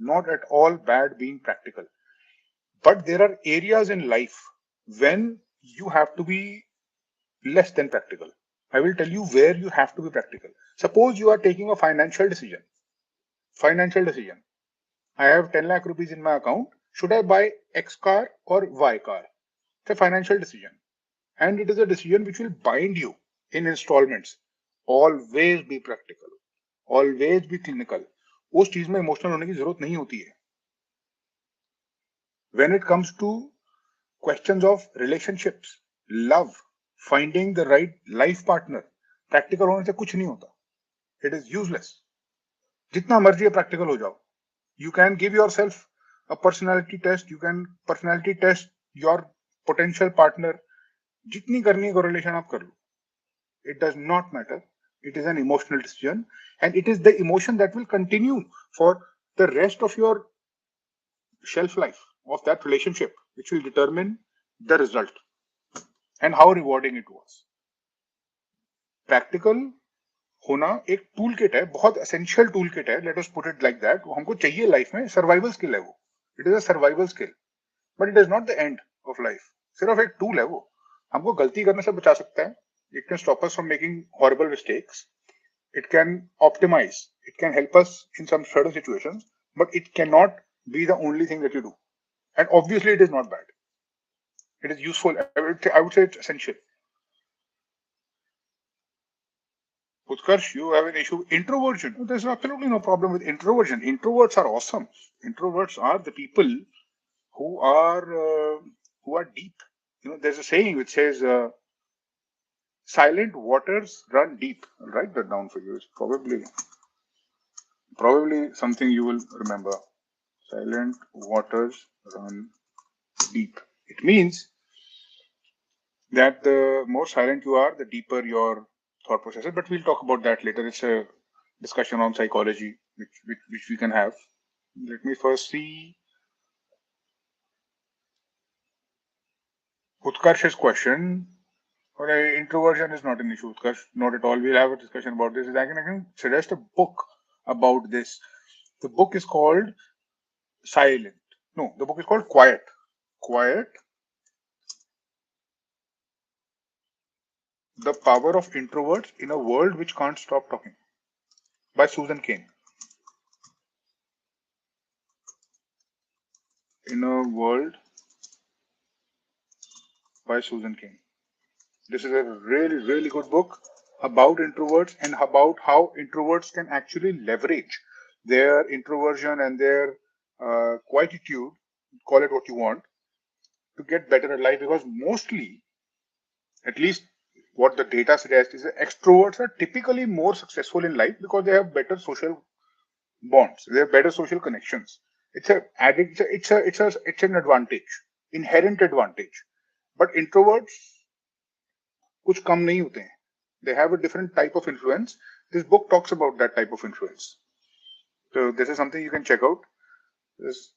Not at all bad being practical. But there are areas in life when you have to be less than practical. I will tell you where you have to be practical. Suppose you are taking a financial decision. Financial decision. I have 10 lakh rupees in my account. Should I buy X car or Y car? It's a financial decision. And it is a decision which will bind you in installments. Always be practical. Always be clinical. उस चीज में emotional होने की जरूरत नहीं होती है। When it comes to questions of relationships, love, finding the right life partner, practical होने से कुछ नहीं होता। It is useless. जितना मर्जी प्रैक्टिकल हो जाओ, you can give yourself a personality test, you can personality test your potential partner, जितनी करनी है correlation आप कर लो, it does not matter. It is an emotional decision, and it is the emotion that will continue for the rest of your shelf life of that relationship, which will determine the result and how rewarding it was. Practical होना एक tool kit है, बहुत essential tool kit है, let us put it like that. वो हमको चाहिए life में, survival skill है वो, it is a survival skill, but it is not the end of life. सिर्फ एक टूल है वो, हमको गलती करने से बचा सकता है। It can stop us from making horrible mistakes, it can optimize, it can help us in some certain situations, but it cannot be the only thing that you do. And obviously it is not bad, it is useful. I would say it's essential. Utkarsh, you have an issue introversion. There's absolutely no problem with introversion. Introverts are awesome. Introverts are the people who are deep. You know, there's a saying which says silent waters run deep. I'll write that down for you. It's probably something you will remember. Silent waters run deep. It means that the more silent you are, the deeper your thought process is. But we'll talk about that later. It's a discussion on psychology, which we can have. Let me first see Utkarsh's question. Or introversion is not an issue, Utkarsh. Not at all. We'll have a discussion about this. I can suggest a book about this. The book is called Silent. No, the book is called Quiet. Quiet. The Power of Introverts in a World Which Can't Stop Talking by Susan Cain. In a World by Susan Cain. This is a really, really good book about introverts and about how introverts can actually leverage their introversion and their quietude, call it what you want, to get better at life. Because mostly, at least what the data suggests, is that extroverts are typically more successful in life because they have better social bonds, they have better social connections. It's a added, it's an advantage, inherent advantage. But introverts कुछ कम नहीं होते हैं. They have a different type of influence. This book talks about that type of influence. So this is something you can check out. This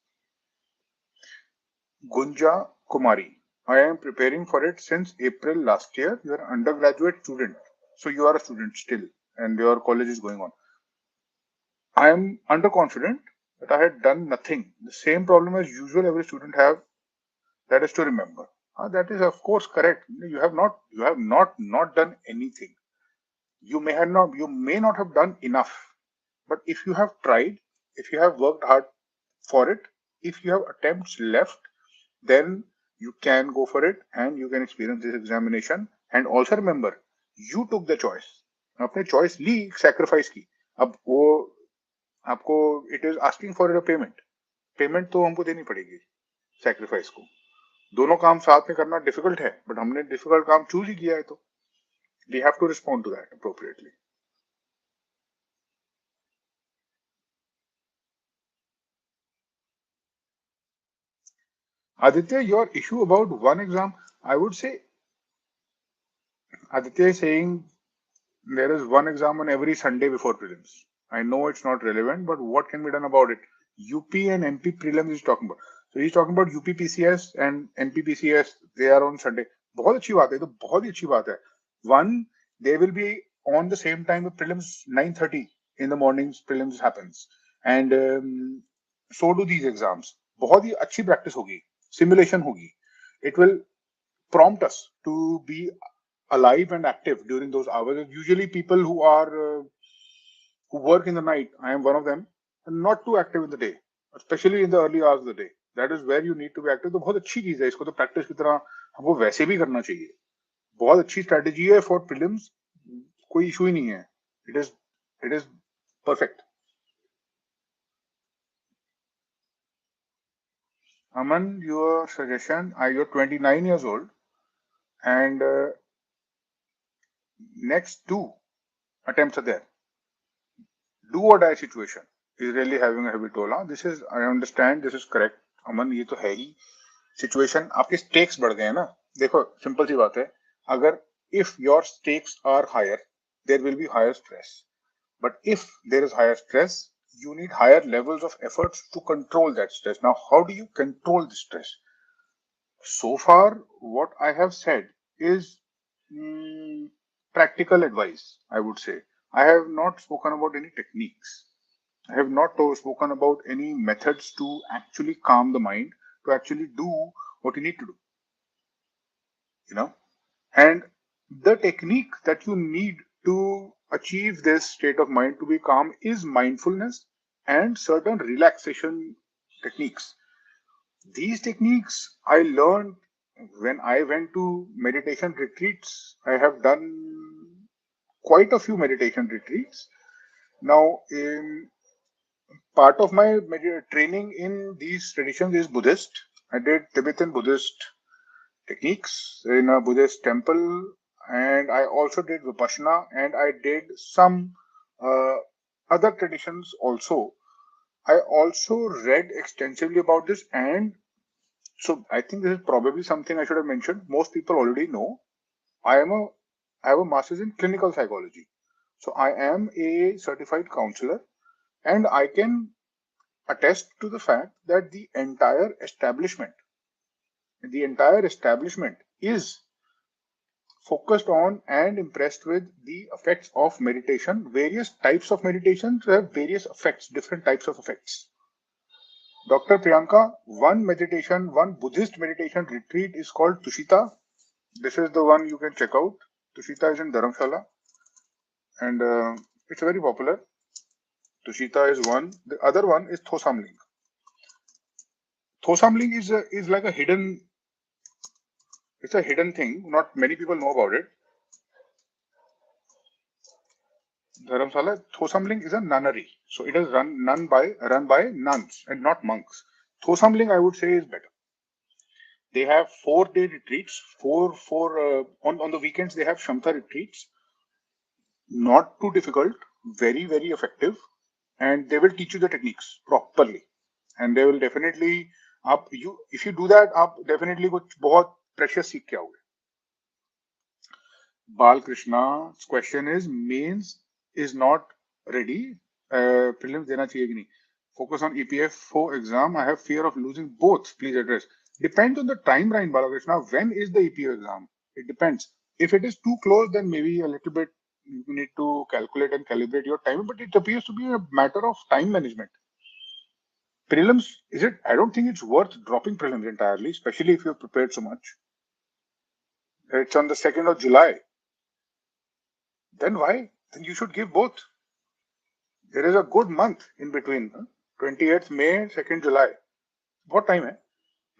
Gunja Kumari. I am preparing for it since April last year. You are an undergraduate student. So you are a student still and your college is going on. I am underconfident that I had done nothing. The same problem as usual every student have, that is to remember. That is of course correct. You have not done anything. You may not have done enough, but if you have tried, if you have worked hard for it, if you have attempts left, then you can go for it and you can experience this examination. And also remember, you took the choice. आपने choice ली, sacrifice की. अब वो आपको it is asking for a payment तो हमको देनी पड़ेगी sacrifice को. दोनों काम साथ में करना difficult है, but हमने difficult काम choose ही किया है तो we have to respond to that appropriately. Aditya, your issue about one exam, I would say Aditya is saying there is one exam on every Sunday before prelims. I know it's not relevant, but what can be done about it? UP and MP prelims is talking about. So he's talking about UP PCS and MP PCS. They are on Sunday. बहुत अच्छी बात है, तो बहुत ही अच्छी बात है. One, they will be on the same time with prelims 9:30 in the mornings. Prelims happens, and so do these exams. बहुत ही अच्छी practice होगी, simulation होगी. It will prompt us to be alive and active during those hours. Usually, people who work in the night, I am one of them, are not too active in the day, especially in the early hours of the day. That is where you need to be active. तो बहुत अच्छी चीज है, इसको तो practice की तरह हमको वैसे भी करना चाहिए. बहुत अच्छी स्ट्रेटेजी है फॉर प्रीलिम्स, कोई इशू ही नहीं है. It is perfect. Aman, your suggestion, you're 29 years old and next two attempts are there. Do or die situation is really having a heavy toll. This is, I understand, this is correct. Aman, ये तो है ही. Situation, आपके stakes बढ़ गए हैं ना. देखो, simple सी बात है. अगर if your stakes are higher, there will be higher stress. But if there is higher stress, you need higher levels of efforts to control that stress. Now, how do you control the stress? So far, what I have said is practical advice, I would say. I have not spoken about any techniques. I have not spoken about any methods to actually calm the mind, to actually do what you need to do. You know, and the technique that you need to achieve this state of mind to be calm is mindfulness and certain relaxation techniques. These techniques I learned when I went to meditation retreats. I have done quite a few meditation retreats. Now, in part of my training in these traditions is Buddhist. I did Tibetan Buddhist techniques in a Buddhist temple, and I also did Vipassana, and I did some other traditions also. I also read extensively about this, and so I think this is probably something I should have mentioned. Most people already know. I am a I have a master's in clinical psychology. So I am a certified counselor and I can attest to the fact that the entire establishment is focused on and impressed with the effects of meditation. Various types of meditations have various effects, different types of effects. Dr. Priyanka, one Buddhist meditation retreat is called Tushita. This is the one you can check out. Tushita is in Dharamshala, and it's very popular. Tushita is one. The other one is Thosamling. Thosamling is like a hidden. It's a hidden thing. Not many people know about it. Dharamsala, Thosamling is a nunnery. So it is run by nuns and not monks. Thosamling, I would say, is better. They have 4-day retreats. On the weekends they have Shamta retreats. Not too difficult, very effective, and they will teach you the techniques properly. And they will definitely if you do that, आप definitely कुछ बहुत precious सीख के आओगे. Balkrishna's question is mains is not ready. Prelims देना चाहिए कि नहीं? Focus on EPFO exam. I have fear of losing both. Please address. Depends on the timeline, Balakrishna. When is the EPFO exam? It depends. If it is too close, then maybe a little bit you need to calculate and calibrate your time. But it appears to be a matter of time management. Prelims, is it? I don't think it's worth dropping prelims entirely, especially if you've prepared so much. It's on the 2nd of July. Then why? Then you should give both. There is a good month in between. 28th May, 2nd July. बहुत time है,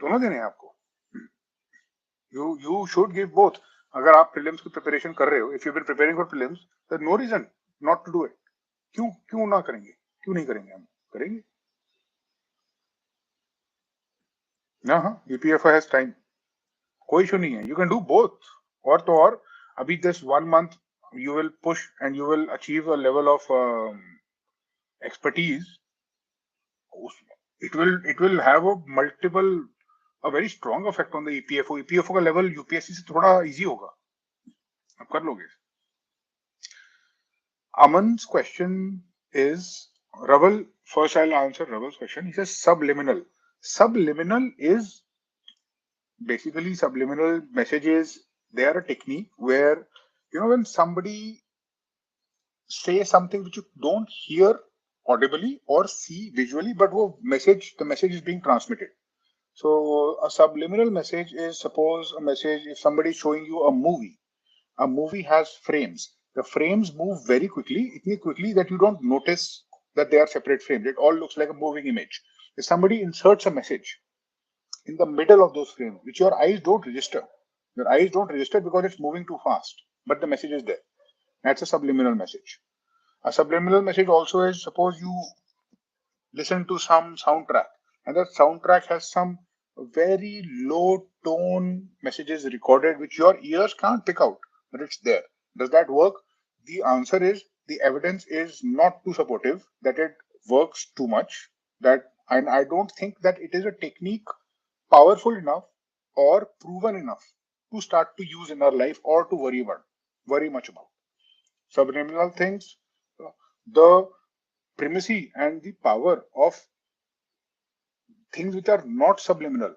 दोनों देने हैं आपको. You should give both. अगर आप prelims की preparation कर रहे हो, if you've been preparing for prelims, there's no reason not to do it. क्यों ना करेंगे? क्यों नहीं करेंगे? हम करेंगे. हाँ, EPFO has time. कोई इशू नहीं है. You can do both. और तो और अभी this 1 month you will push and you will achieve a level of expertise. It will have a very strong effect on the EPFO. EPFO का level UPSC से थोड़ा easy होगा. आप कर लोगे. Aman's question is Raval. First, I'll answer Raval's question. He says subliminal. Subliminal is basically subliminal messages. They are a technique where, when somebody says something which you don't hear audibly or see visually, but the message is being transmitted. So a subliminal message is, suppose a message, if somebody is showing you a movie has frames. The frames move very quickly that you don't notice that they are separate frames. It all looks like a moving image. If somebody inserts a message in the middle of those frames, which your eyes don't register because it's moving too fast, but the message is there. That's a subliminal message. A subliminal message also is, suppose you listen to some soundtrack and that soundtrack has some very low tone messages recorded which your ears can't pick out, but it's there. Does that work? The answer is the evidence is not too supportive that it works too much. And I don't think that it is a technique powerful enough or proven enough to start to use in our life or to worry much about. Subliminal things, the primacy and the power of things which are not subliminal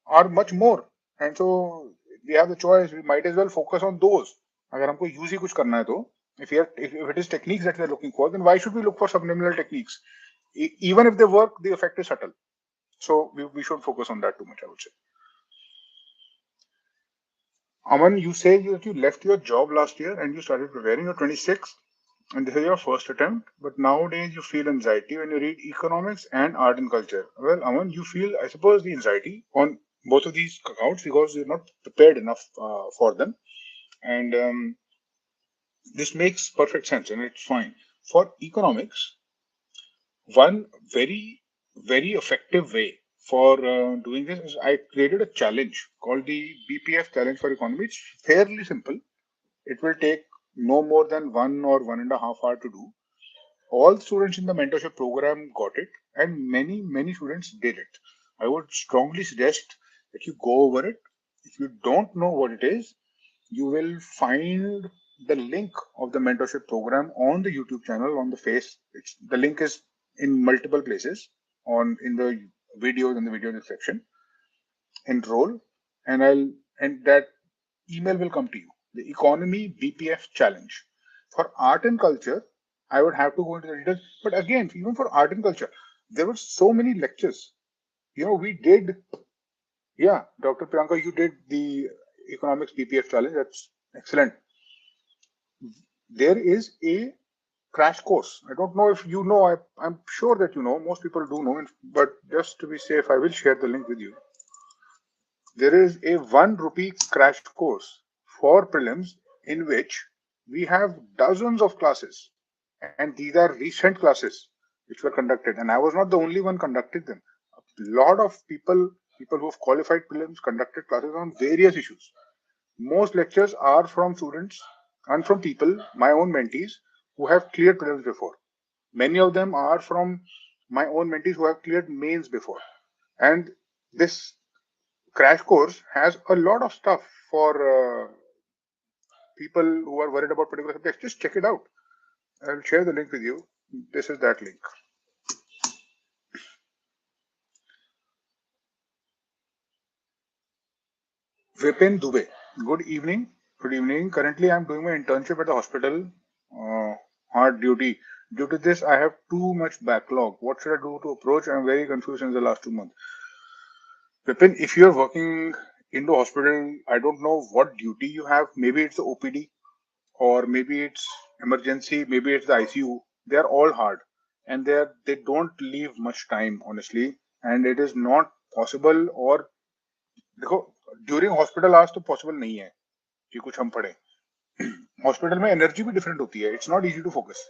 are much more, and so we have the choice. We might as well focus on those. अगर हमको use ही कुछ करना है तो, if it is techniques that we are looking for, then why should we look for subliminal techniques? Even if they work, the effect is subtle. So we should focus on that too much, I would say. Aman, you say that you left your job last year and you started preparing. You're 26 and this is your first attempt, but nowadays you feel anxiety when you read economics and art and culture. Well, Aman, you feel, I suppose, the anxiety on both of these accounts because you're not prepared enough for them. And this makes perfect sense and it's fine. For economics, one very effective way for doing this is I created a challenge called the BPF challenge for economy. It's fairly simple. It will take no more than 1 or 1.5 hours to do. All students in the mentorship program got it and many students did it. I would strongly suggest that you go over it. If you don't know what it is, you will find the link of the mentorship program on the YouTube channel on the face. The link is in multiple places in the videos in the video description. Enroll and that email will come to you. The economy BPF challenge. For art and culture, I would have to go into the details. But again, even for art and culture, there were so many lectures. We did, Dr. Priyanka, you did the economics BPF challenge. That's Excellent. There is a crash course. I don't know if you know, I'm sure that you know, most people do know, but just to be safe, I will share the link with you. There is a 1 rupee crash course for prelims in which we have dozens of classes, and these are recent classes which were conducted, and I was not the only one conducting them. A lot of people who have qualified prelims conducted classes on various issues. Most lectures are from students and from people, my own mentees, who have cleared prelims before. Many of them are from my own mentees who have cleared mains before. And this crash course has a lot of stuff for people who are worried about particular subjects. Just check it out. I'll share the link with you. This is that link. Vipin Dubey. Good evening. Good evening. Currently, I'm doing my internship at the hospital. Hard duty. Due to this, I have too much backlog. What should I do to approach? I'm very confused in the last 2 months. Vipin, if you're working in the hospital, I don't know what duty you have. Maybe it's the OPD, or maybe it's emergency, maybe it's the ICU. They're all hard, and they don't leave much time, honestly. And it is not possible, or देखो during hospital hours तो possible नहीं है कि कुछ हम पढ़े. Hospital में energy भी डिफरेंट होती है. It's not easy to focus.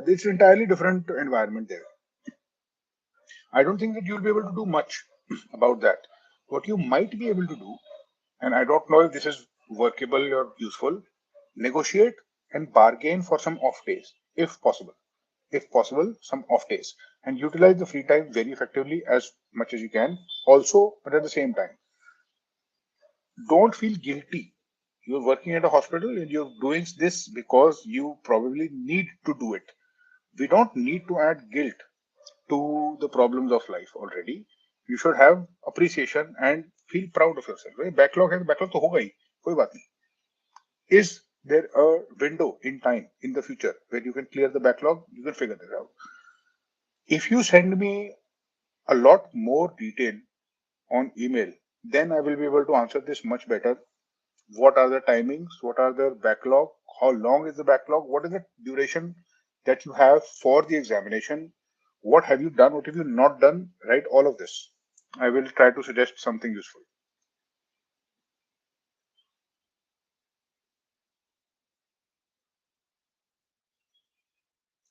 It's entirely different environment there. I don't think that you'll be able to do much about that. What you might be able to do, and I don't know if this is workable or useful, negotiate and bargain for some off days, if possible. If possible, some off days, and utilize the free time very effectively as much as you can. Also, but at the same time, don't feel guilty. You're working at a hospital and you're doing this because you probably need to do it. We don't need to add guilt to the problems of life already. You should have appreciation and feel proud of yourself. Right? Backlog है तो backlog तो होगा ही, कोई बात नहीं. Is there a window in time in the future where you can clear the backlog? You can figure that out. If you send me a lot more detail on email, then I will be able to answer this much better. What are the timings? What are the backlog? How long is the backlog? What is the duration that you have for the examination? What have you done? What have you not done? Right? All of this. I will try to suggest something useful.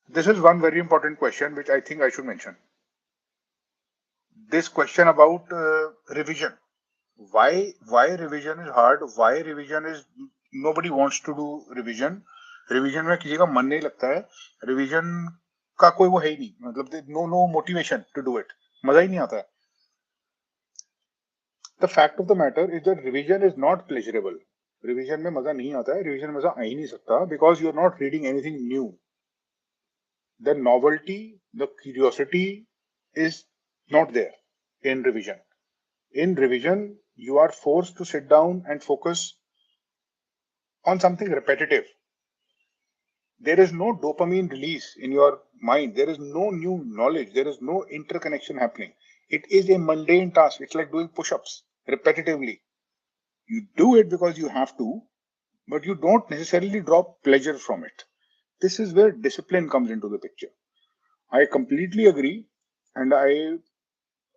This is one very important question which I think I should mention. This question about revision. Why revision is hard? Why revision is nobody wants to do revision. Revision में किसी का मन नहीं लगता है. Revision का कोई वो है ही नहीं. मतलब no motivation to do it. मजा ही नहीं आता है. The fact of the matter is that revision is not pleasurable. Revision में मजा नहीं आता है. रिवीजन में मजा आ ही नहीं सकता because you're not reading anything new. The novelty, the curiosity is not there in revision. In revision, you are forced to sit down and focus on something repetitive. There is no dopamine release in your mind. There is no new knowledge. There is no interconnection happening. It is a mundane task. It's like doing push-ups repetitively. You do it because you have to, but you don't necessarily draw pleasure from it. This is where discipline comes into the picture. I completely agree, and I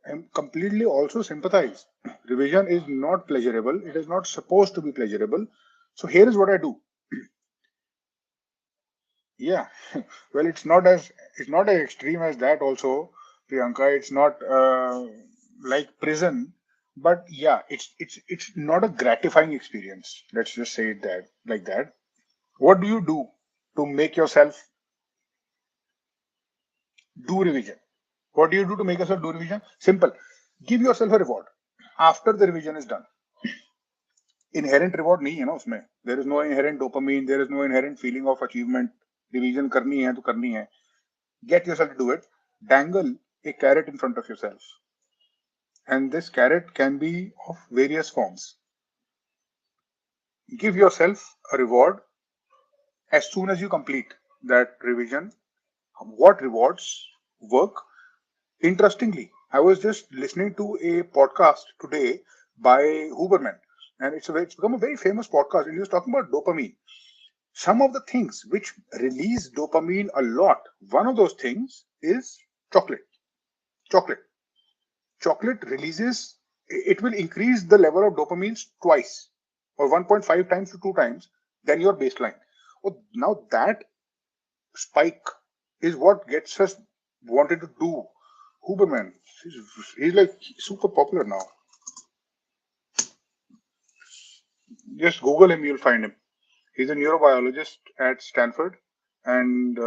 am completely also sympathize. Revision is not pleasurable. It is not supposed to be pleasurable. So here is what I do. Yeah, well, it's not as extreme as that. Also, Priyanka, it's not like prison, but yeah, it's not a gratifying experience. Let's just say it that like that. What do you do to make yourself do revision? What do you do to make yourself do revision? Simple. Give yourself a reward after the revision is done. Inherent reward नहीं है ना उसमें. There is no inherent dopamine. There is no inherent feeling of achievement. Revision करनी है तो करनी है. Get yourself to do it. Dangle a carrot in front of yourself. And this carrot can be of various forms. Give yourself a reward as soon as you complete that revision. What rewards work? Interestingly, I was just listening to a podcast today by Huberman. and it's become a very famous podcast, and he was talking about dopamine. Some of the things which release dopamine a lot, one of those things is chocolate. Chocolate. Chocolate releases, it will increase the level of dopamine twice, or 1.5 times to 2 times than your baseline. Oh, now that spike is what gets us wanted to do. Huberman, he's like super popular now. Just Google him, you'll find him. He's a neurobiologist at Stanford, and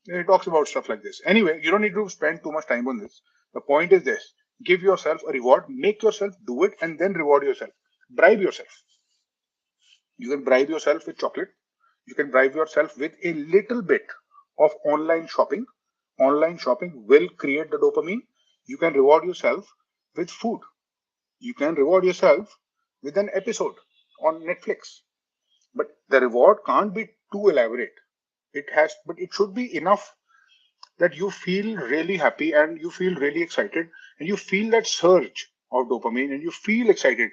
he talks about stuff like this. Anyway, you don't need to spend too much time on this. The point is this: give yourself a reward, make yourself do it, and then reward yourself. Bribe yourself. You can bribe yourself with chocolate. You can bribe yourself with a little bit of online shopping. Online shopping will create the dopamine. You can reward yourself with food. You can reward yourself with an episode on Netflix. But the reward can't be too elaborate. But it should be enough that you feel really happy and you feel really excited and you feel that surge of dopamine and you feel excited.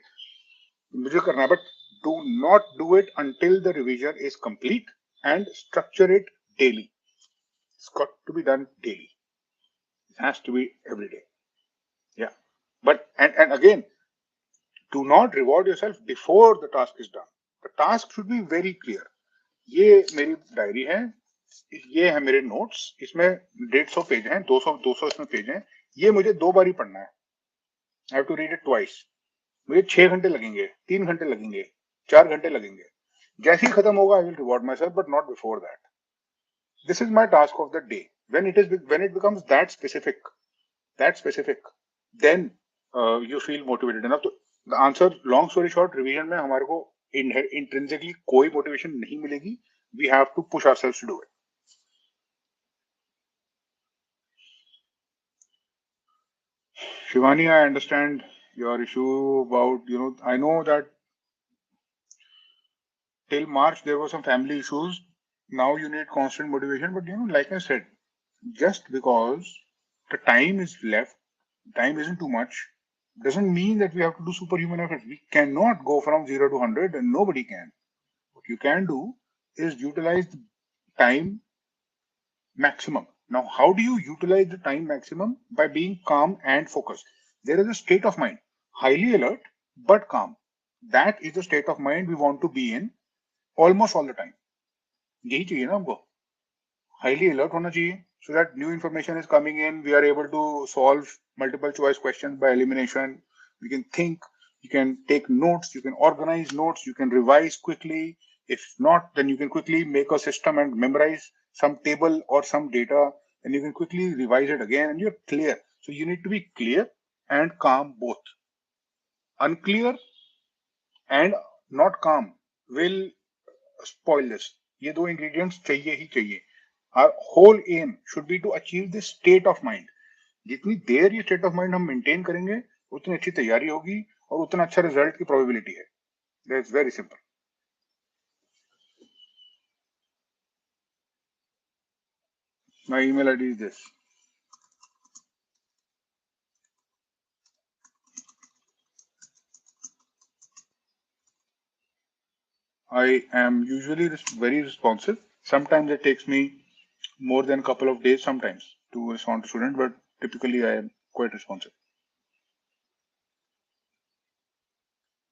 मुझे करना है, but do not do it until the revision is complete and structure it daily. It's got to be done daily. It has to be every day. Yeah. But and again, do not reward yourself before the task is done. The task should be very clear. ये मेरी diary है, ये है मेरे notes, इसमें 150 page हैं, 200 इसमें page हैं, ये मुझे 2 बार ही पढ़ना है. I have to read it twice. मुझे 6 घंटे लगेंगे, 3 घंटे लगेंगे, 4 घंटे लगेंगे. जैसे ही खत्म होगा, I will reward my self, but not before that. This is my task of the day. when it becomes that specific, then you feel motivated enough. तो the answer, long story short, revision में हमारे को intrinsically कोई motivation नहीं मिलेगी. We have to push ourselves to do it. Shivani, I understand your issue about, I know that till March there were some family issues. Now you need constant motivation, but like I said, just because the time is left, time isn't too much, doesn't mean that we have to do superhuman efforts. We cannot go from 0 to 100, and nobody can. What you can do is utilize the time maximum. Now, how do you utilize the time maximum? By being calm and focused. There is a state of mind, highly alert but calm. That is the state of mind we want to be in almost all the time. यही चाहिए ना हमको. Highly alert होना चाहिए, so that new information is coming in, we are able to solve multiple choice questions by elimination. We can think, you can take notes, you can organize notes, you can revise quickly. If not, then you can quickly make a system and memorize some table or some data, and you can quickly revise it again, and you're clear. So you need to be clear and calm both. Unclear and not calm will spoil this. ये दो ingredients चाहिए ही चाहिए. Our whole aim should be to achieve this state of mind. जितनी देर ये state of mind हम maintain करेंगे, उतनी अच्छी तैयारी होगी और उतना अच्छा result की probability है. That's very simple. My email ID is this. I am usually very responsive. Sometimes it takes me more than a couple of days sometimes to respond to students, but typically I am quite responsive.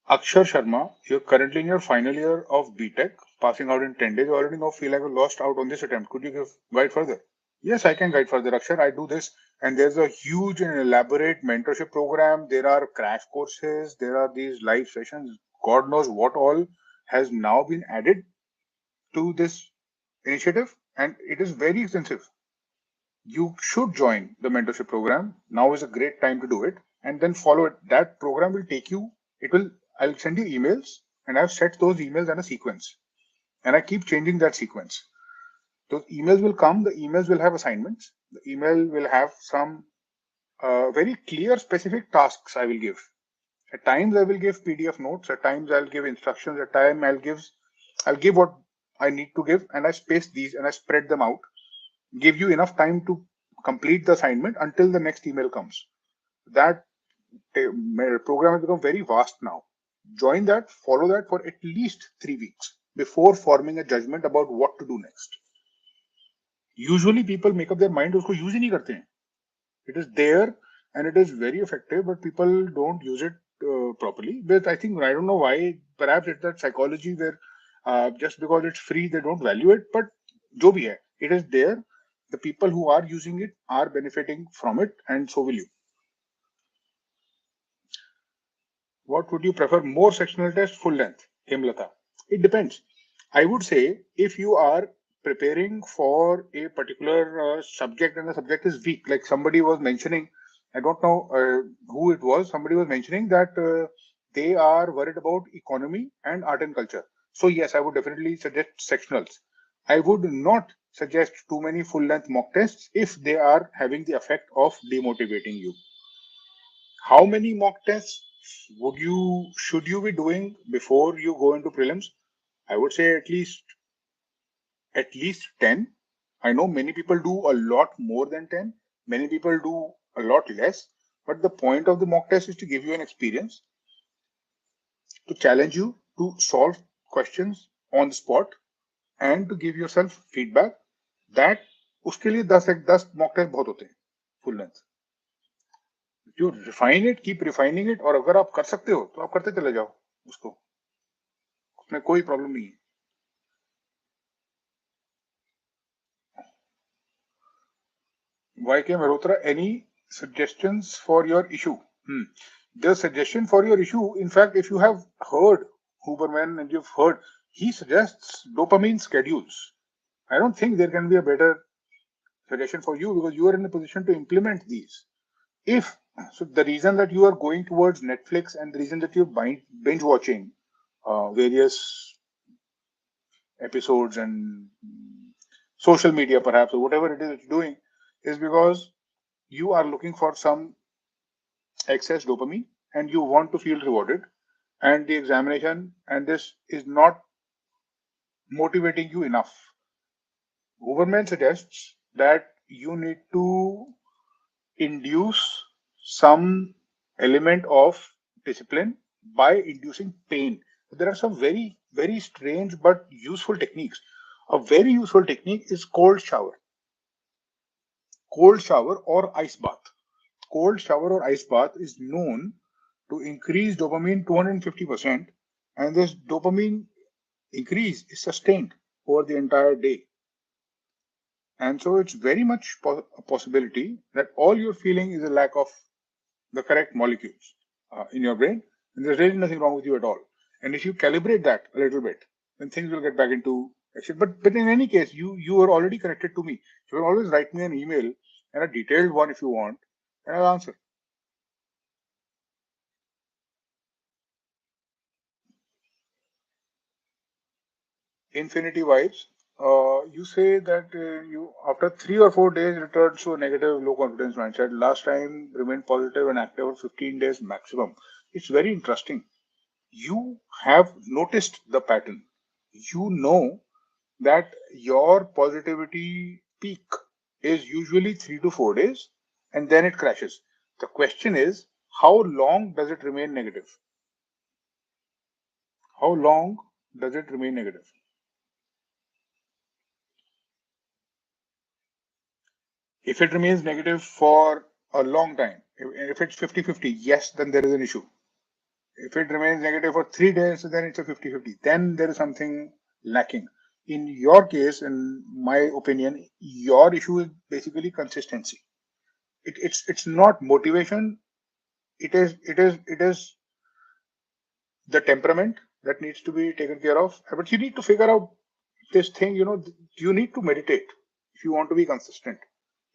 Akshar Sharma, you're currently in your final year of BTech, passing out in 10 days. You already know, feel like you lost out on this attempt. Could you guide further? Yes, I can guide further, Akshar. I do this, and there's a huge and elaborate mentorship program. There are crash courses. There are these live sessions. God knows what all has now been added to this initiative, and it is very extensive. You should join the mentorship program. Now is a great time to do it, and then follow it. That program will take you. I'll send you emails, and I've set those emails in a sequence, and I keep changing that sequence. Those emails will come. The emails will have assignments. The email will have some very clear, specific tasks I will give. At times I will give PDF notes. At times I'll give instructions. At times I'll give what I need to give, and I space these and I spread them out. Give you enough time to complete the assignment until the next email comes. That program has become very vast now. Join that, follow that for at least 3 weeks before forming a judgment about what to do next. Usually people make up their mind, उसको use ही नहीं करते हैं. It is there and it is very effective, but people don't use it properly. But I think, I don't know why, perhaps it's that psychology where just because it's free, they don't value it. But jo bhi hai, it is there. The people who are using it are benefiting from it, and so will you. What would you prefer, more sectional test, full length? Hemlata. It depends. I would say if you are preparing for a particular subject and the subject is weak, like somebody was mentioning, I don't know who it was, somebody was mentioning that they are worried about economy and art and culture. So yes, I would definitely suggest sectionals. I would not suggest too many full length mock tests if they are having the effect of demotivating you. How many mock tests should you be doing before you go into prelims? I would say at least 10. I know many people do a lot more than 10. Many people do a lot less. But the point of the mock test is to give you an experience, to challenge you to solve questions on the spot, and to give yourself feedback. That उसके लिए 10 mock test बहुत होते हैं full length. You refine it, keep refining it, और अगर आप कर सकते हो तो आप करते चले जाओ उसको, उसमें कोई प्रॉब्लम नहीं है. YK Mehrotra, any suggestions for your issue? The suggestion for your issue, in fact, if you have heard Huberman and you've heard, he suggests dopamine schedules. I don't think there can be a better suggestion for you because you are in a position to implement these. So the reason that you are going towards Netflix and the reason that you're binge watching various episodes and social media perhaps, or whatever it is that you're doing, is because you are looking for some excess dopamine and you want to feel rewarded, and the examination and this is not motivating you enough. Huberman suggests that you need to induce some element of discipline by inducing pain. There are some very, very strange but useful techniques. A very useful technique is cold shower or ice bath. Cold shower or ice bath is known to increase dopamine 250%, and this dopamine increase is sustained over the entire day. And so it's very much a possibility that all you're feeling is a lack of the correct molecules in your brain, and there's really nothing wrong with you at all. And if you calibrate that a little bit, then things will get back into action. But in any case, you are already connected to me. You can always write me an email, and a detailed one if you want, and I'll answer. Infinity vibes. You say that you after 3 or 4 days returned to a negative, low confidence mindset. Last time remained positive and active for 15 days maximum. It's very interesting. You have noticed the pattern. You know that your positivity peak is usually 3 to 4 days, and then it crashes. The question is, how long does it remain negative? How long does it remain negative? If it remains negative for a long time, if it's 50-50, yes, then there is an issue. If it remains negative for 3 days, then it's a 50-50. Then there is something lacking. In your case, in my opinion, your issue is basically consistency. It's not motivation. It is the temperament that needs to be taken care of. But you need to figure out this thing. You need to meditate if you want to be consistent.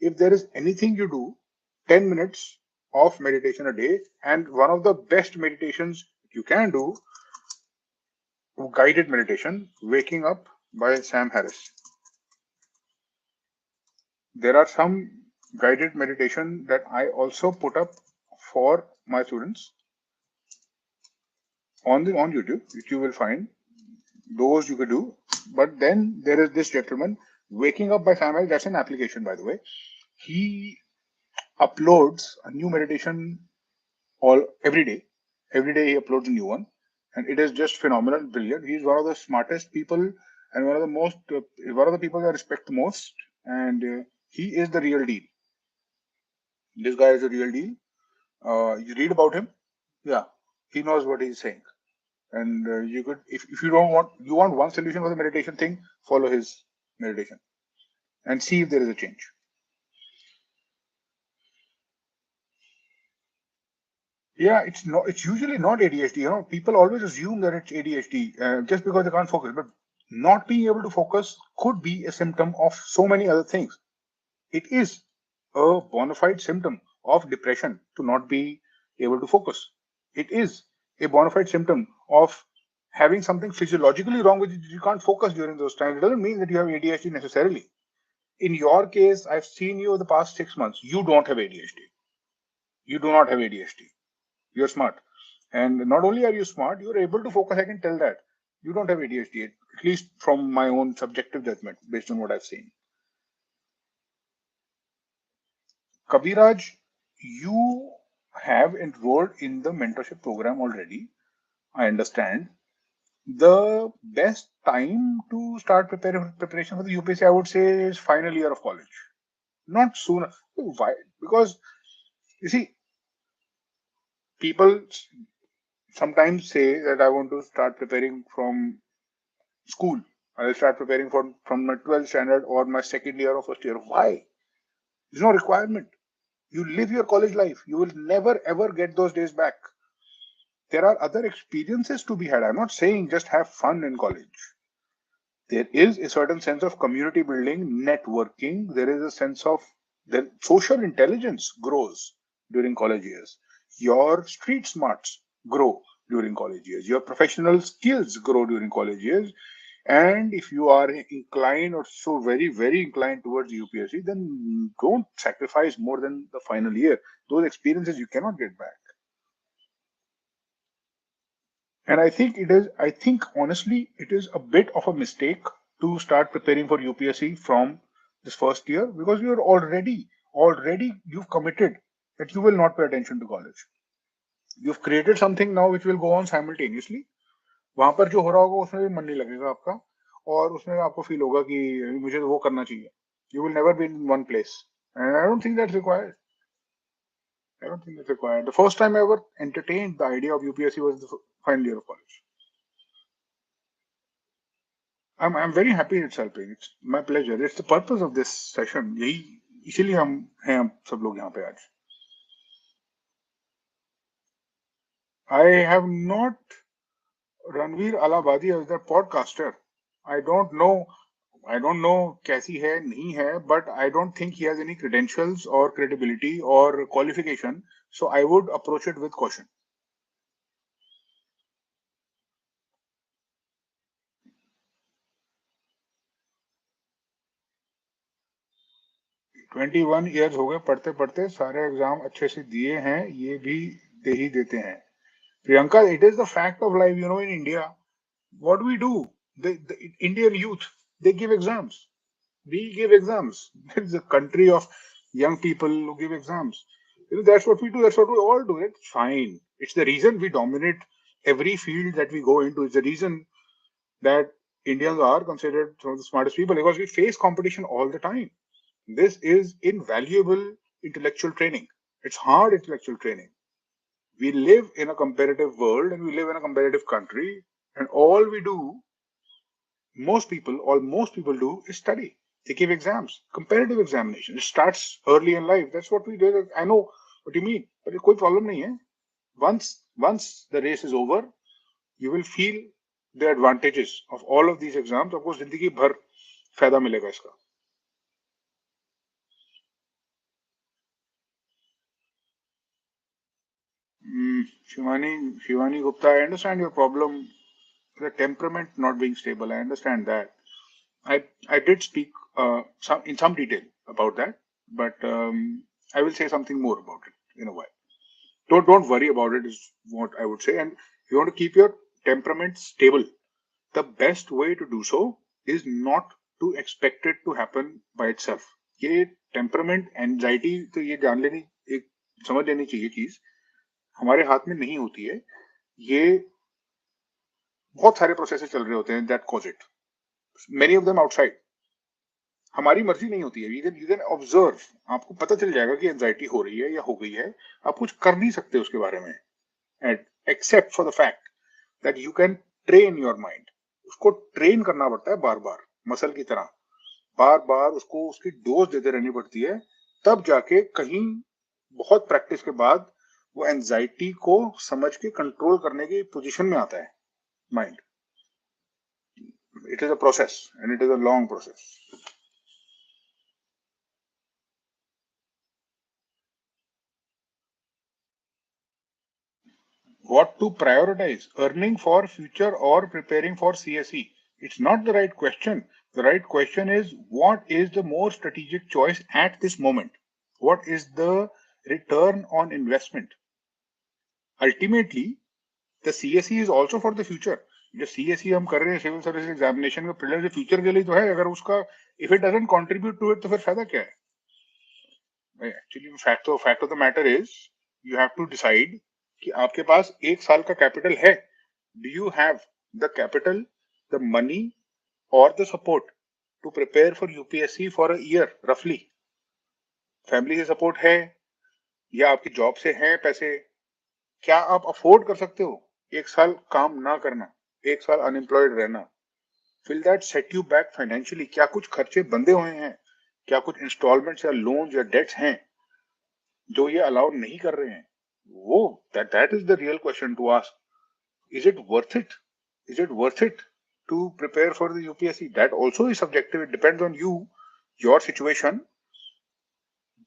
If there is anything you do, 10 minutes of meditation a day, and one of the best meditations you can do, guided meditation, Waking Up by Sam Harris. There are some guided meditation that I also put up for my students on YouTube, which you will find. Those you could do. But then there is this gentleman, Waking Up by Sam Harris. That's an application, by the way. He uploads a new meditation every day. Every day he uploads a new one, and it is just phenomenal, brilliant. He's one of the smartest people and one of the most, one of the people I respect the most, and he is the real deal. This guy is the real deal. You read about him, yeah, he knows what he's saying. And you could, if you don't want, you want one solution for the meditation thing, follow his meditation and see if there is a change. Yeah, it's usually not ADHD. You know, people always assume that it's ADHD just because they can't focus. But not being able to focus could be a symptom of so many other things. It is a bona fide symptom of depression to not be able to focus. It is a bona fide symptom of having something physiologically wrong with you. You can't focus during those times. It doesn't mean that you have ADHD necessarily. In your case, I've seen you over the past 6 months. You don't have ADHD. You do not have ADHD. You're smart. And not only are you smart, you're able to focus. I can tell that. You don't have ADHD, at least from my own subjective judgment, based on what I've seen. Kabiraj, you have enrolled in the mentorship program already. I understand. The best time to start preparation for the UPSC, I would say, is final year of college. Not sooner. Why? Because you see, people sometimes say that I want to start preparing from school. I'll start preparing from my 12th standard or my second year or first year. Why? There's no requirement. You live your college life. You will never ever get those days back. There are other experiences to be had. I'm not saying just have fun in college. There is a certain sense of community building, networking. There is a sense of the social intelligence grows during college years. Your street smarts grow during college years. Your professional skills grow during college years. And if you are inclined or so very, very inclined towards UPSC, then don't sacrifice more than the final year. Those experiences you cannot get back. And I think honestly, it is a bit of a mistake to start preparing for UPSC from this first year because you're already you've committed that you will not pay attention to college. You've created something now which will go on simultaneously. वहां पर जो हो रहा होगा उसमें भी मन नहीं लगेगा आपका और उसमें आपको फील होगा कि मुझे तो वो करना चाहिए. You will never be in one place. And I don't think that's required. I don't think that's required. The first time I ever entertained the idea of UPSC was the final year of college. I'm very happy it's helping. It's my pleasure. It's the purpose of this session. यही इसीलिए हम हैं हम सब लोग यहाँ पे आज. I have not Ranveer Alabadi as the podcaster. I don't know. I don't know कैसी है नहीं है, but I don't think he has any credentials or credibility or qualification. So I would approach it with caution. 21 years हो गए पढ़ते पढ़ते सारे exam अच्छे से दिए हैं ये भी दे ही देते हैं Priyanka, it is the fact of life, you know, in India, what do we do? The Indian youth, they give exams. We give exams. It's a country of young people who give exams. You know, that's what we do. That's what we all do. It's fine. It's the reason we dominate every field that we go into. It's the reason that Indians are considered some of the smartest people because we face competition all the time. This is invaluable intellectual training. It's hard intellectual training. We live in a competitive world and we live in a competitive country, and all we do, all most people do is study. They give exams, competitive examination. It starts early in life. That's what we do. I know what you mean, but कोई problem नहीं है. Once the race is over, you will feel the advantages of all of these exams. आपको जिंदगी भर फायदा मिलेगा इसका. Shivani Gupta, I understand your problem, the temperament not being stable. I understand that. I did speak in some detail about that, but I will say something more about it in a while. Don't worry about it is what I would say. And if you want to keep your temperament stable, the best way to do so is not to expect it to happen by itself. ये temperament, anxiety तो ये जान लेनी एक समझ लेनी चाहिए चीज हमारे हाथ में नहीं होती है. ये बहुत सारे प्रोसेसेस चल रहे होते हैं that cause it, many of them outside, हमारी मर्जी नहीं होती है। यू कैन ऑब्जर्व, आपको पता चल जाएगा कि एंजाइटी हो रही है या हो गई है, आप कुछ कर नहीं सकते उसके बारे में, except for the fact that you can train your mind. उसको ट्रेन करना पड़ता है बार बार, मसल की तरह, बार बार उसको उसकी डोज देते रहनी पड़ती है, तब जाके कहीं बहुत प्रैक्टिस के बाद वो एंजाइटी को समझ के कंट्रोल करने की पोजीशन में आता है mind. It is a process and it is a long process. What to prioritize, earning for future or preparing for CSE? It's not the right question. The right question is, what is the more strategic choice at this moment? What is the return on investment? Ultimately, the CSE is also for the future. जो CSE हम कर रहे हैं civil service examination का prelims future के लिए तो है, अगर उसका if it doesn't contribute to it तो फिर फायदा क्या है? Actually fact of the matter is you have to decide कि आपके पास एक साल का कैपिटल है। Do you have the capital, the money, or the support to prepare for UPSC for a year roughly? Family से सपोर्ट है या आपकी जॉब से है पैसे? क्या आप अफोर्ड कर सकते हो एक साल काम ना करना, एक साल अनएम्प्लॉयड रहना? Will that set you back financially? क्या कुछ खर्चे बंधे हुए हैं? क्या कुछ इंस्टॉलमेंट्स या लोन या डेट्स हैं जो ये अलाउ नहीं कर रहे हैं? वो that is the real question to ask. Is it worth it? Is it worth it to prepare for the UPSC? That also is subjective. It depends on you, your situation.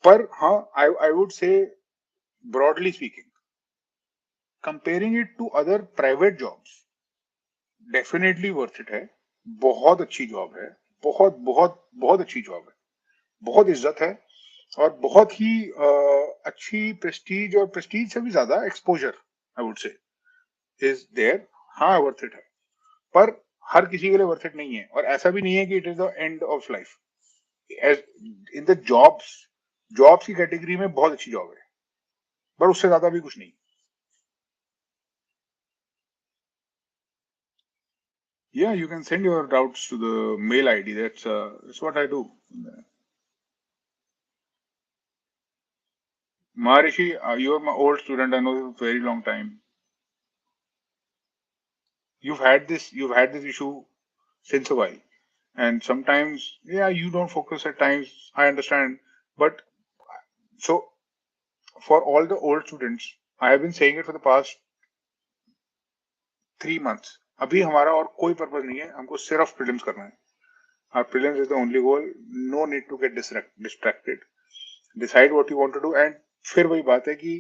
But I would say, broadly speaking, comparing it to other private jobs, definitely worth it है। बहुत अच्छी job है, बहुत बहुत बहुत अच्छी job है, बहुत इज्जत है और बहुत ही अच्छी प्रेस्टीज, और प्रेस्टीज से भी ज्यादा exposure I would say is there. हाँ वर्थ इट है, पर हर किसी के लिए वर्थ इट नहीं है, और ऐसा भी नहीं है कि it is the end of life. In the jobs की कैटेगरी में बहुत अच्छी जॉब है, पर उससे ज्यादा भी कुछ नहीं। Yeah, you can send your doubts to the mail ID. That's what I do. Maharishi, you are my old student. I know you a very long time. You've had this issue since a while, and sometimes, yeah, you don't focus at times. I understand, but so for all the old students, I have been saying it for the past 3 months. अभी हमारा और कोई purpose नहीं है, हमको सिर्फ prelims करना है। Our prelims is the only goal. No need to get distracted. Decide what you want to do, and फिर वही बात है कि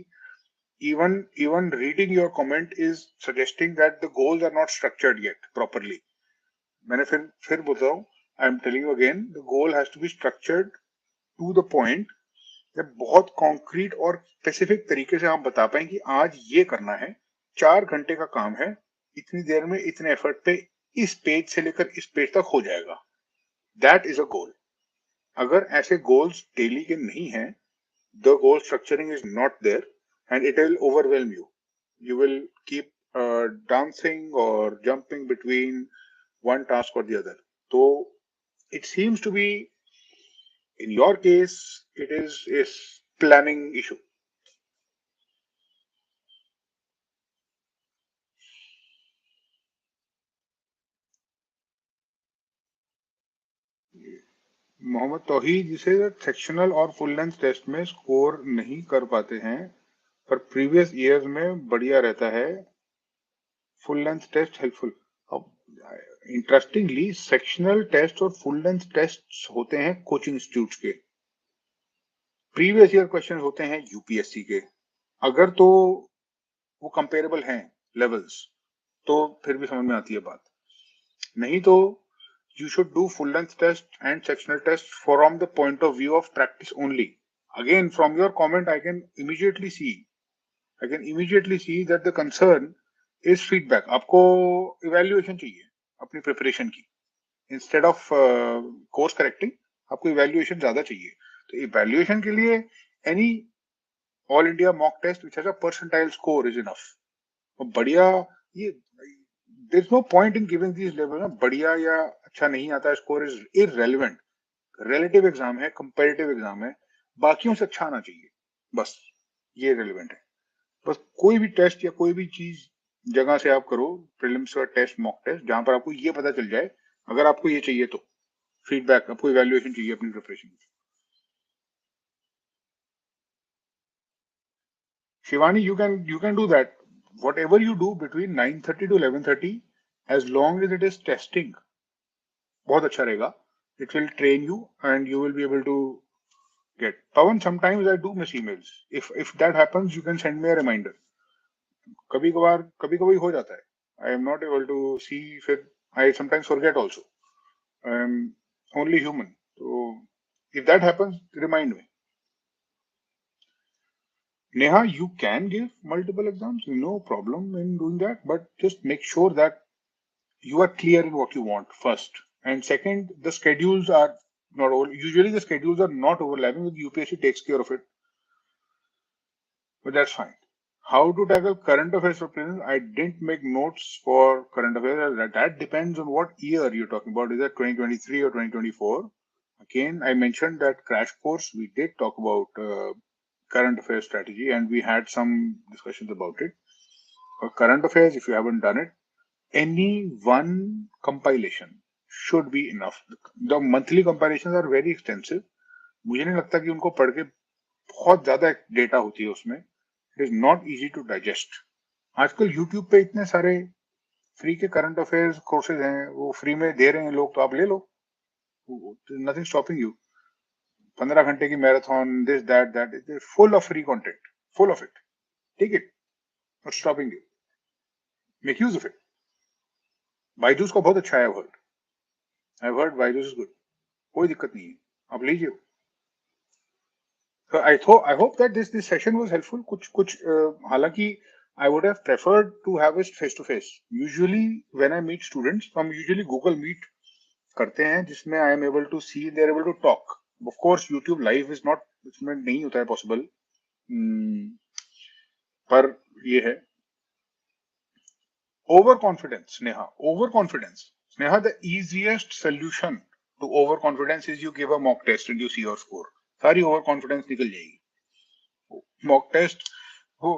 even reading your comment is suggesting that the goals are not structured yet properly. मैंने फिर बोलता हूँ, I am telling you again, the goal has to be structured to the point, जब बहुत कॉन्क्रीट और स्पेसिफिक तरीके से आप बता पाए कि आज ये करना है, 4 घंटे का काम है, इतनी देर में इतने एफर्ट पे इस पेज से लेकर इस पेज तक हो जाएगा। That is a goal. अगर ऐसे गोल्स डेली के नहीं है, the goal structuring is not there and it will overwhelm you. You will keep dancing और jumping between one task or the other. So it seems to be, in your case, it is a planning issue. Mohammad Tauheed जिसे sectional और full length test में score नहीं कर पाते हैं, पर previous years में बढ़िया रहता है, full length test helpful. Interestingly sectional test और फुल लेंथ टेस्ट होते हैं कोचिंग इंस्टीट्यूट के, प्रीवियस ईयर क्वेश्चन होते हैं यूपीएससी के। अगर तो वो कंपेरेबल हैं लेवल्स तो फिर भी समझ में आती है बात, नहीं तो you should do full length test and sectional test from the point of view of practice only. Again, from your comment, I can immediately see that the concern is feedback. आपको evaluation चाहिए अपनी preparation की, instead of course correcting, आपको evaluation ज्यादा चाहिए। तो evaluation के लिए any all India mock test which has a percentile score is enough. बढ़िया, ये there's no point in giving these level ना बढ़िया या अच्छा नहीं आता score is irrelevant. Relative exam है, comparative exam है, बाकियों से अच्छा आना चाहिए, बस ये relevant है. बस कोई भी टेस्ट या कोई भी चीज जगह से आप करो, प्रीलिम्स का टेस्ट, मॉक टेस्ट, जहां पर आपको ये पता चल जाए, अगर आपको ये चाहिए तो फीडबैक, आपको इवैल्यूएशन चाहिए अपनी preparation. Shivani, you can do that. Whatever you do between 9:30 to 11:30, as long as it is testing, बहुत अच्छा रहेगा. It will train you and you will be able to get. Pawan, sometimes I do miss emails. If that happens, you can send me a reminder. कभी कभी हो जाता है. I am not able to see. फिर I sometimes forget also. I am only human. So if that happens, remind me. Neha, you can give multiple exams, no problem in doing that, but just make sure that you are clear in what you want first. And second, the schedules are not usually the schedules are not overlapping with UPSC takes care of it, but that's fine. How to tackle current affairs for prelims? I didn't make notes for current affairs. That depends on what year you're talking about. Is that 2023 or 2024? Again, I mentioned that crash course. We did talk about current affairs strategy, and we had some discussions about it. For current affairs, if you haven't done it, any one compilation should be enough. The monthly compilations are very extensive. मुझे नहीं लगता कि उनको पढ़ के बहुत ज्यादा data होती है उसमें. It is not easy to digest. आजकल YouTube पे इतने सारे फ्री के करंट अफेयर्स कोर्सेज हैं, वो फ्री में दे रहे हैं लोग, तो आप ले लो. Nothing stopping you. 15 घंटे की marathon, this that full of free content, full of it. Take it, not stopping you. Make use of it. Byju's का बहुत अच्छा है word. I heard Byju's is good. कोई दिक्कत नहीं है, आप लीजिए. So I hope that this session was helpful. कुछ हालांकि I would have preferred to have it face to face. Usually when I meet students, हम usually Google Meet करते हैं, जिसमें I am able to see, they are able to talk. Of course YouTube live is not, इसमें नहीं होता है possible. पर ये है overconfidence. Sneha, the easiest solution to overconfidence is you give a mock test and you see your score. सारी overconfidence निकल जाएगी. मॉक टेस्ट वो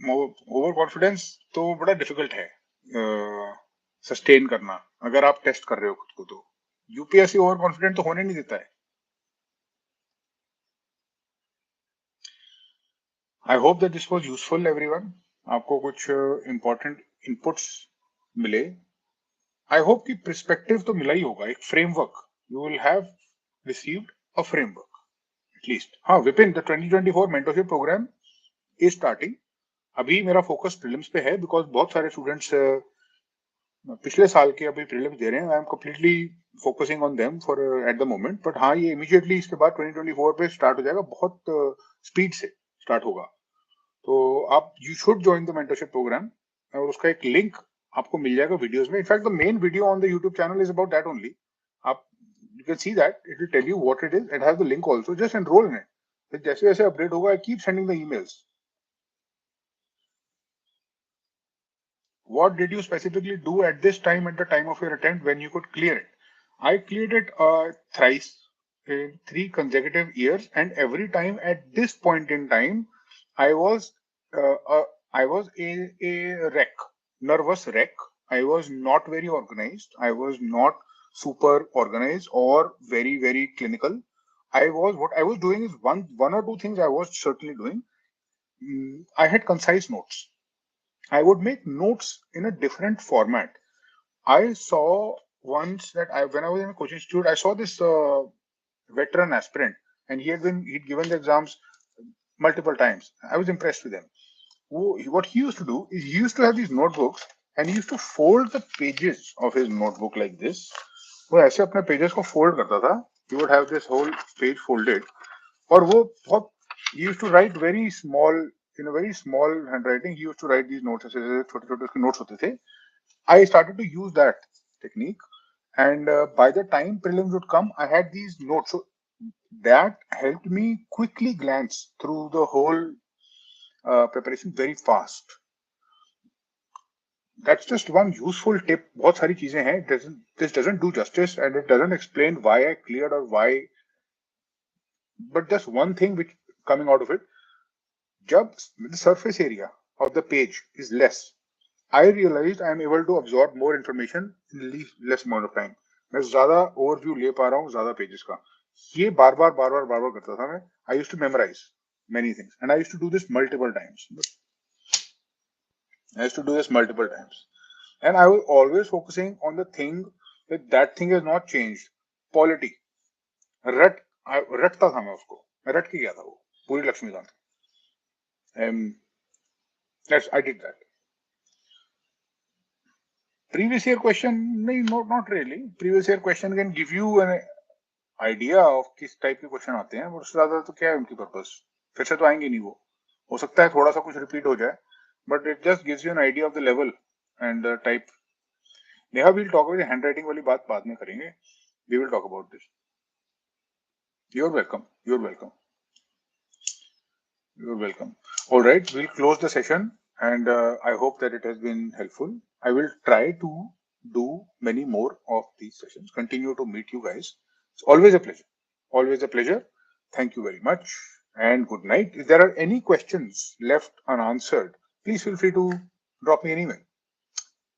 ओवर कॉन्फिडेंस तो बड़ा डिफिकल्ट है सस्टेन करना अगर आप टेस्ट कर रहे हो खुद को. तो यूपीएससी ओवर कॉन्फिडेंट तो होने नहीं देता है. I hope that this was useful everyone. आपको कुछ इंपॉर्टेंट इनपुट्स मिले. आई होप कि पर्सपेक्टिव तो मिला ही होगा, एक framework. You will have received a framework at least. हाँ Vipin, the 2024 mentorship programme is starting. अभी मेरा फोकस प्रीलिम्स पे है, बिकॉज बहुत सारे स्टूडेंट्स पिछले साल के अभी प्रीलिम्स दे रहे हैं. I am completely focusing on them for at the moment. But हाँ, ये इमीडिएटली इसके बाद 2024 पे स्टार्ट हो जाएगा, बहुत स्पीड से स्टार्ट होगा. तो आप you should join the mentorship programme, और उसका एक लिंक आपको मिल जाएगा वीडियोस में. In fact the main video on the YouTube channel is about that only. आप you can see that, it will tell you what it is. It has the link also. Just enrol in it. फिर जैसे जैसे update होगा, I keep sending the emails. What did you specifically do at this time, at the time of your attempt, when you could clear it? I cleared it thrice in 3 consecutive years, and every time at this point in time, I was a wreck, nervous wreck. I was not very organized. I was not super organized or very clinical. What I was doing is one or two things I was certainly doing. I had concise notes. I would make notes in a different format. I saw once that when I was in a coaching institute, I saw this veteran aspirant, and he'd given the exams multiple times. I was impressed with him. What he used to do is he used to have these notebooks, and he used to fold the pages of his notebook like this. वो ऐसे अपने pages को fold करता था. He would have this whole page folded, और वो बहुत he used to write very small, in a very small handwriting. He used to write these notes. ऐसे छोटे-छोटे notes होते थे. I started to use that technique, and by the time prelims would come, I had these notes. So that helped me quickly glance through the whole preparation very fast. That's just one useful tip. बहुत सारी चीजें हैं. This doesn't do justice and it doesn't explain why I cleared or why. But just one thing which coming out of it, जब the surface area of the page is less, I realized I am able to absorb more information in less amount of time. मैं ज्यादा overview ले पा रहा हूँ ज्यादा pages का. ये बार बार करता था मैं. I used to memorize many things and I used to do this multiple times. And I was always focusing on the thing that thing has not changed. Polity. रटता था मैं उसको. मैं रट के गया था वो पूरी Laxmikant. That's I did that. Previous year question, no, not really. Previous year question can give you an idea of किस टाइप के क्वेश्चन आते हैं. और उससे ज्यादा तो क्या है उनकी पर्पस. फिर से तो आएंगे नहीं वो. हो सकता है थोड़ा सा कुछ रिपीट हो जाए, but it just gives you an idea of the level and the type. Neha, we'll talk about the handwriting वाली बात बाद में करेंगे. We will talk about this. You're welcome. You're welcome. You're welcome. All right, we'll close the session, and I hope that it has been helpful. I will try to do many more of these sessions. Continue to meet you guys. It's always a pleasure. Always a pleasure. Thank you very much, and good night. If there are any questions left unanswered, please feel free to drop me an email.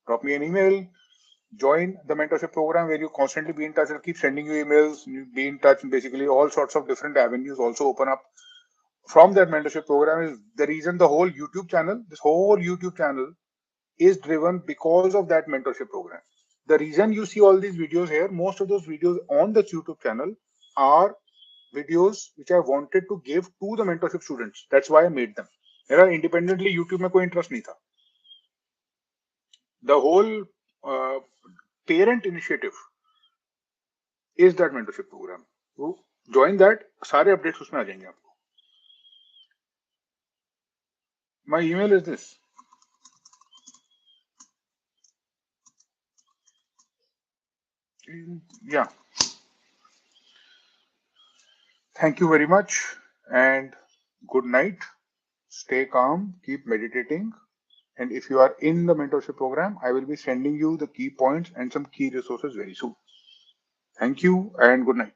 Drop me an email. Join the mentorship program where you constantly be in touch. I'll keep sending you emails. You be in touch. Basically, all sorts of different avenues also open up from that mentorship program. Is the reason the whole YouTube channel, this whole YouTube channel is driven because of that mentorship program. The reason you see all these videos here, most of those videos on the YouTube channel are videos which I wanted to give to the mentorship students. That's why I made them. There are independently YouTube में कोई interest नहीं था. The whole parent initiative is that mentorship program. So join that. सारे updates उसमें आ जाएंगे आपको. My email is this. Yeah. Thank you very much and good night. Stay calm, keep meditating. And if you are in the mentorship program, I will be sending you the key points and some key resources very soon. Thank you and good night.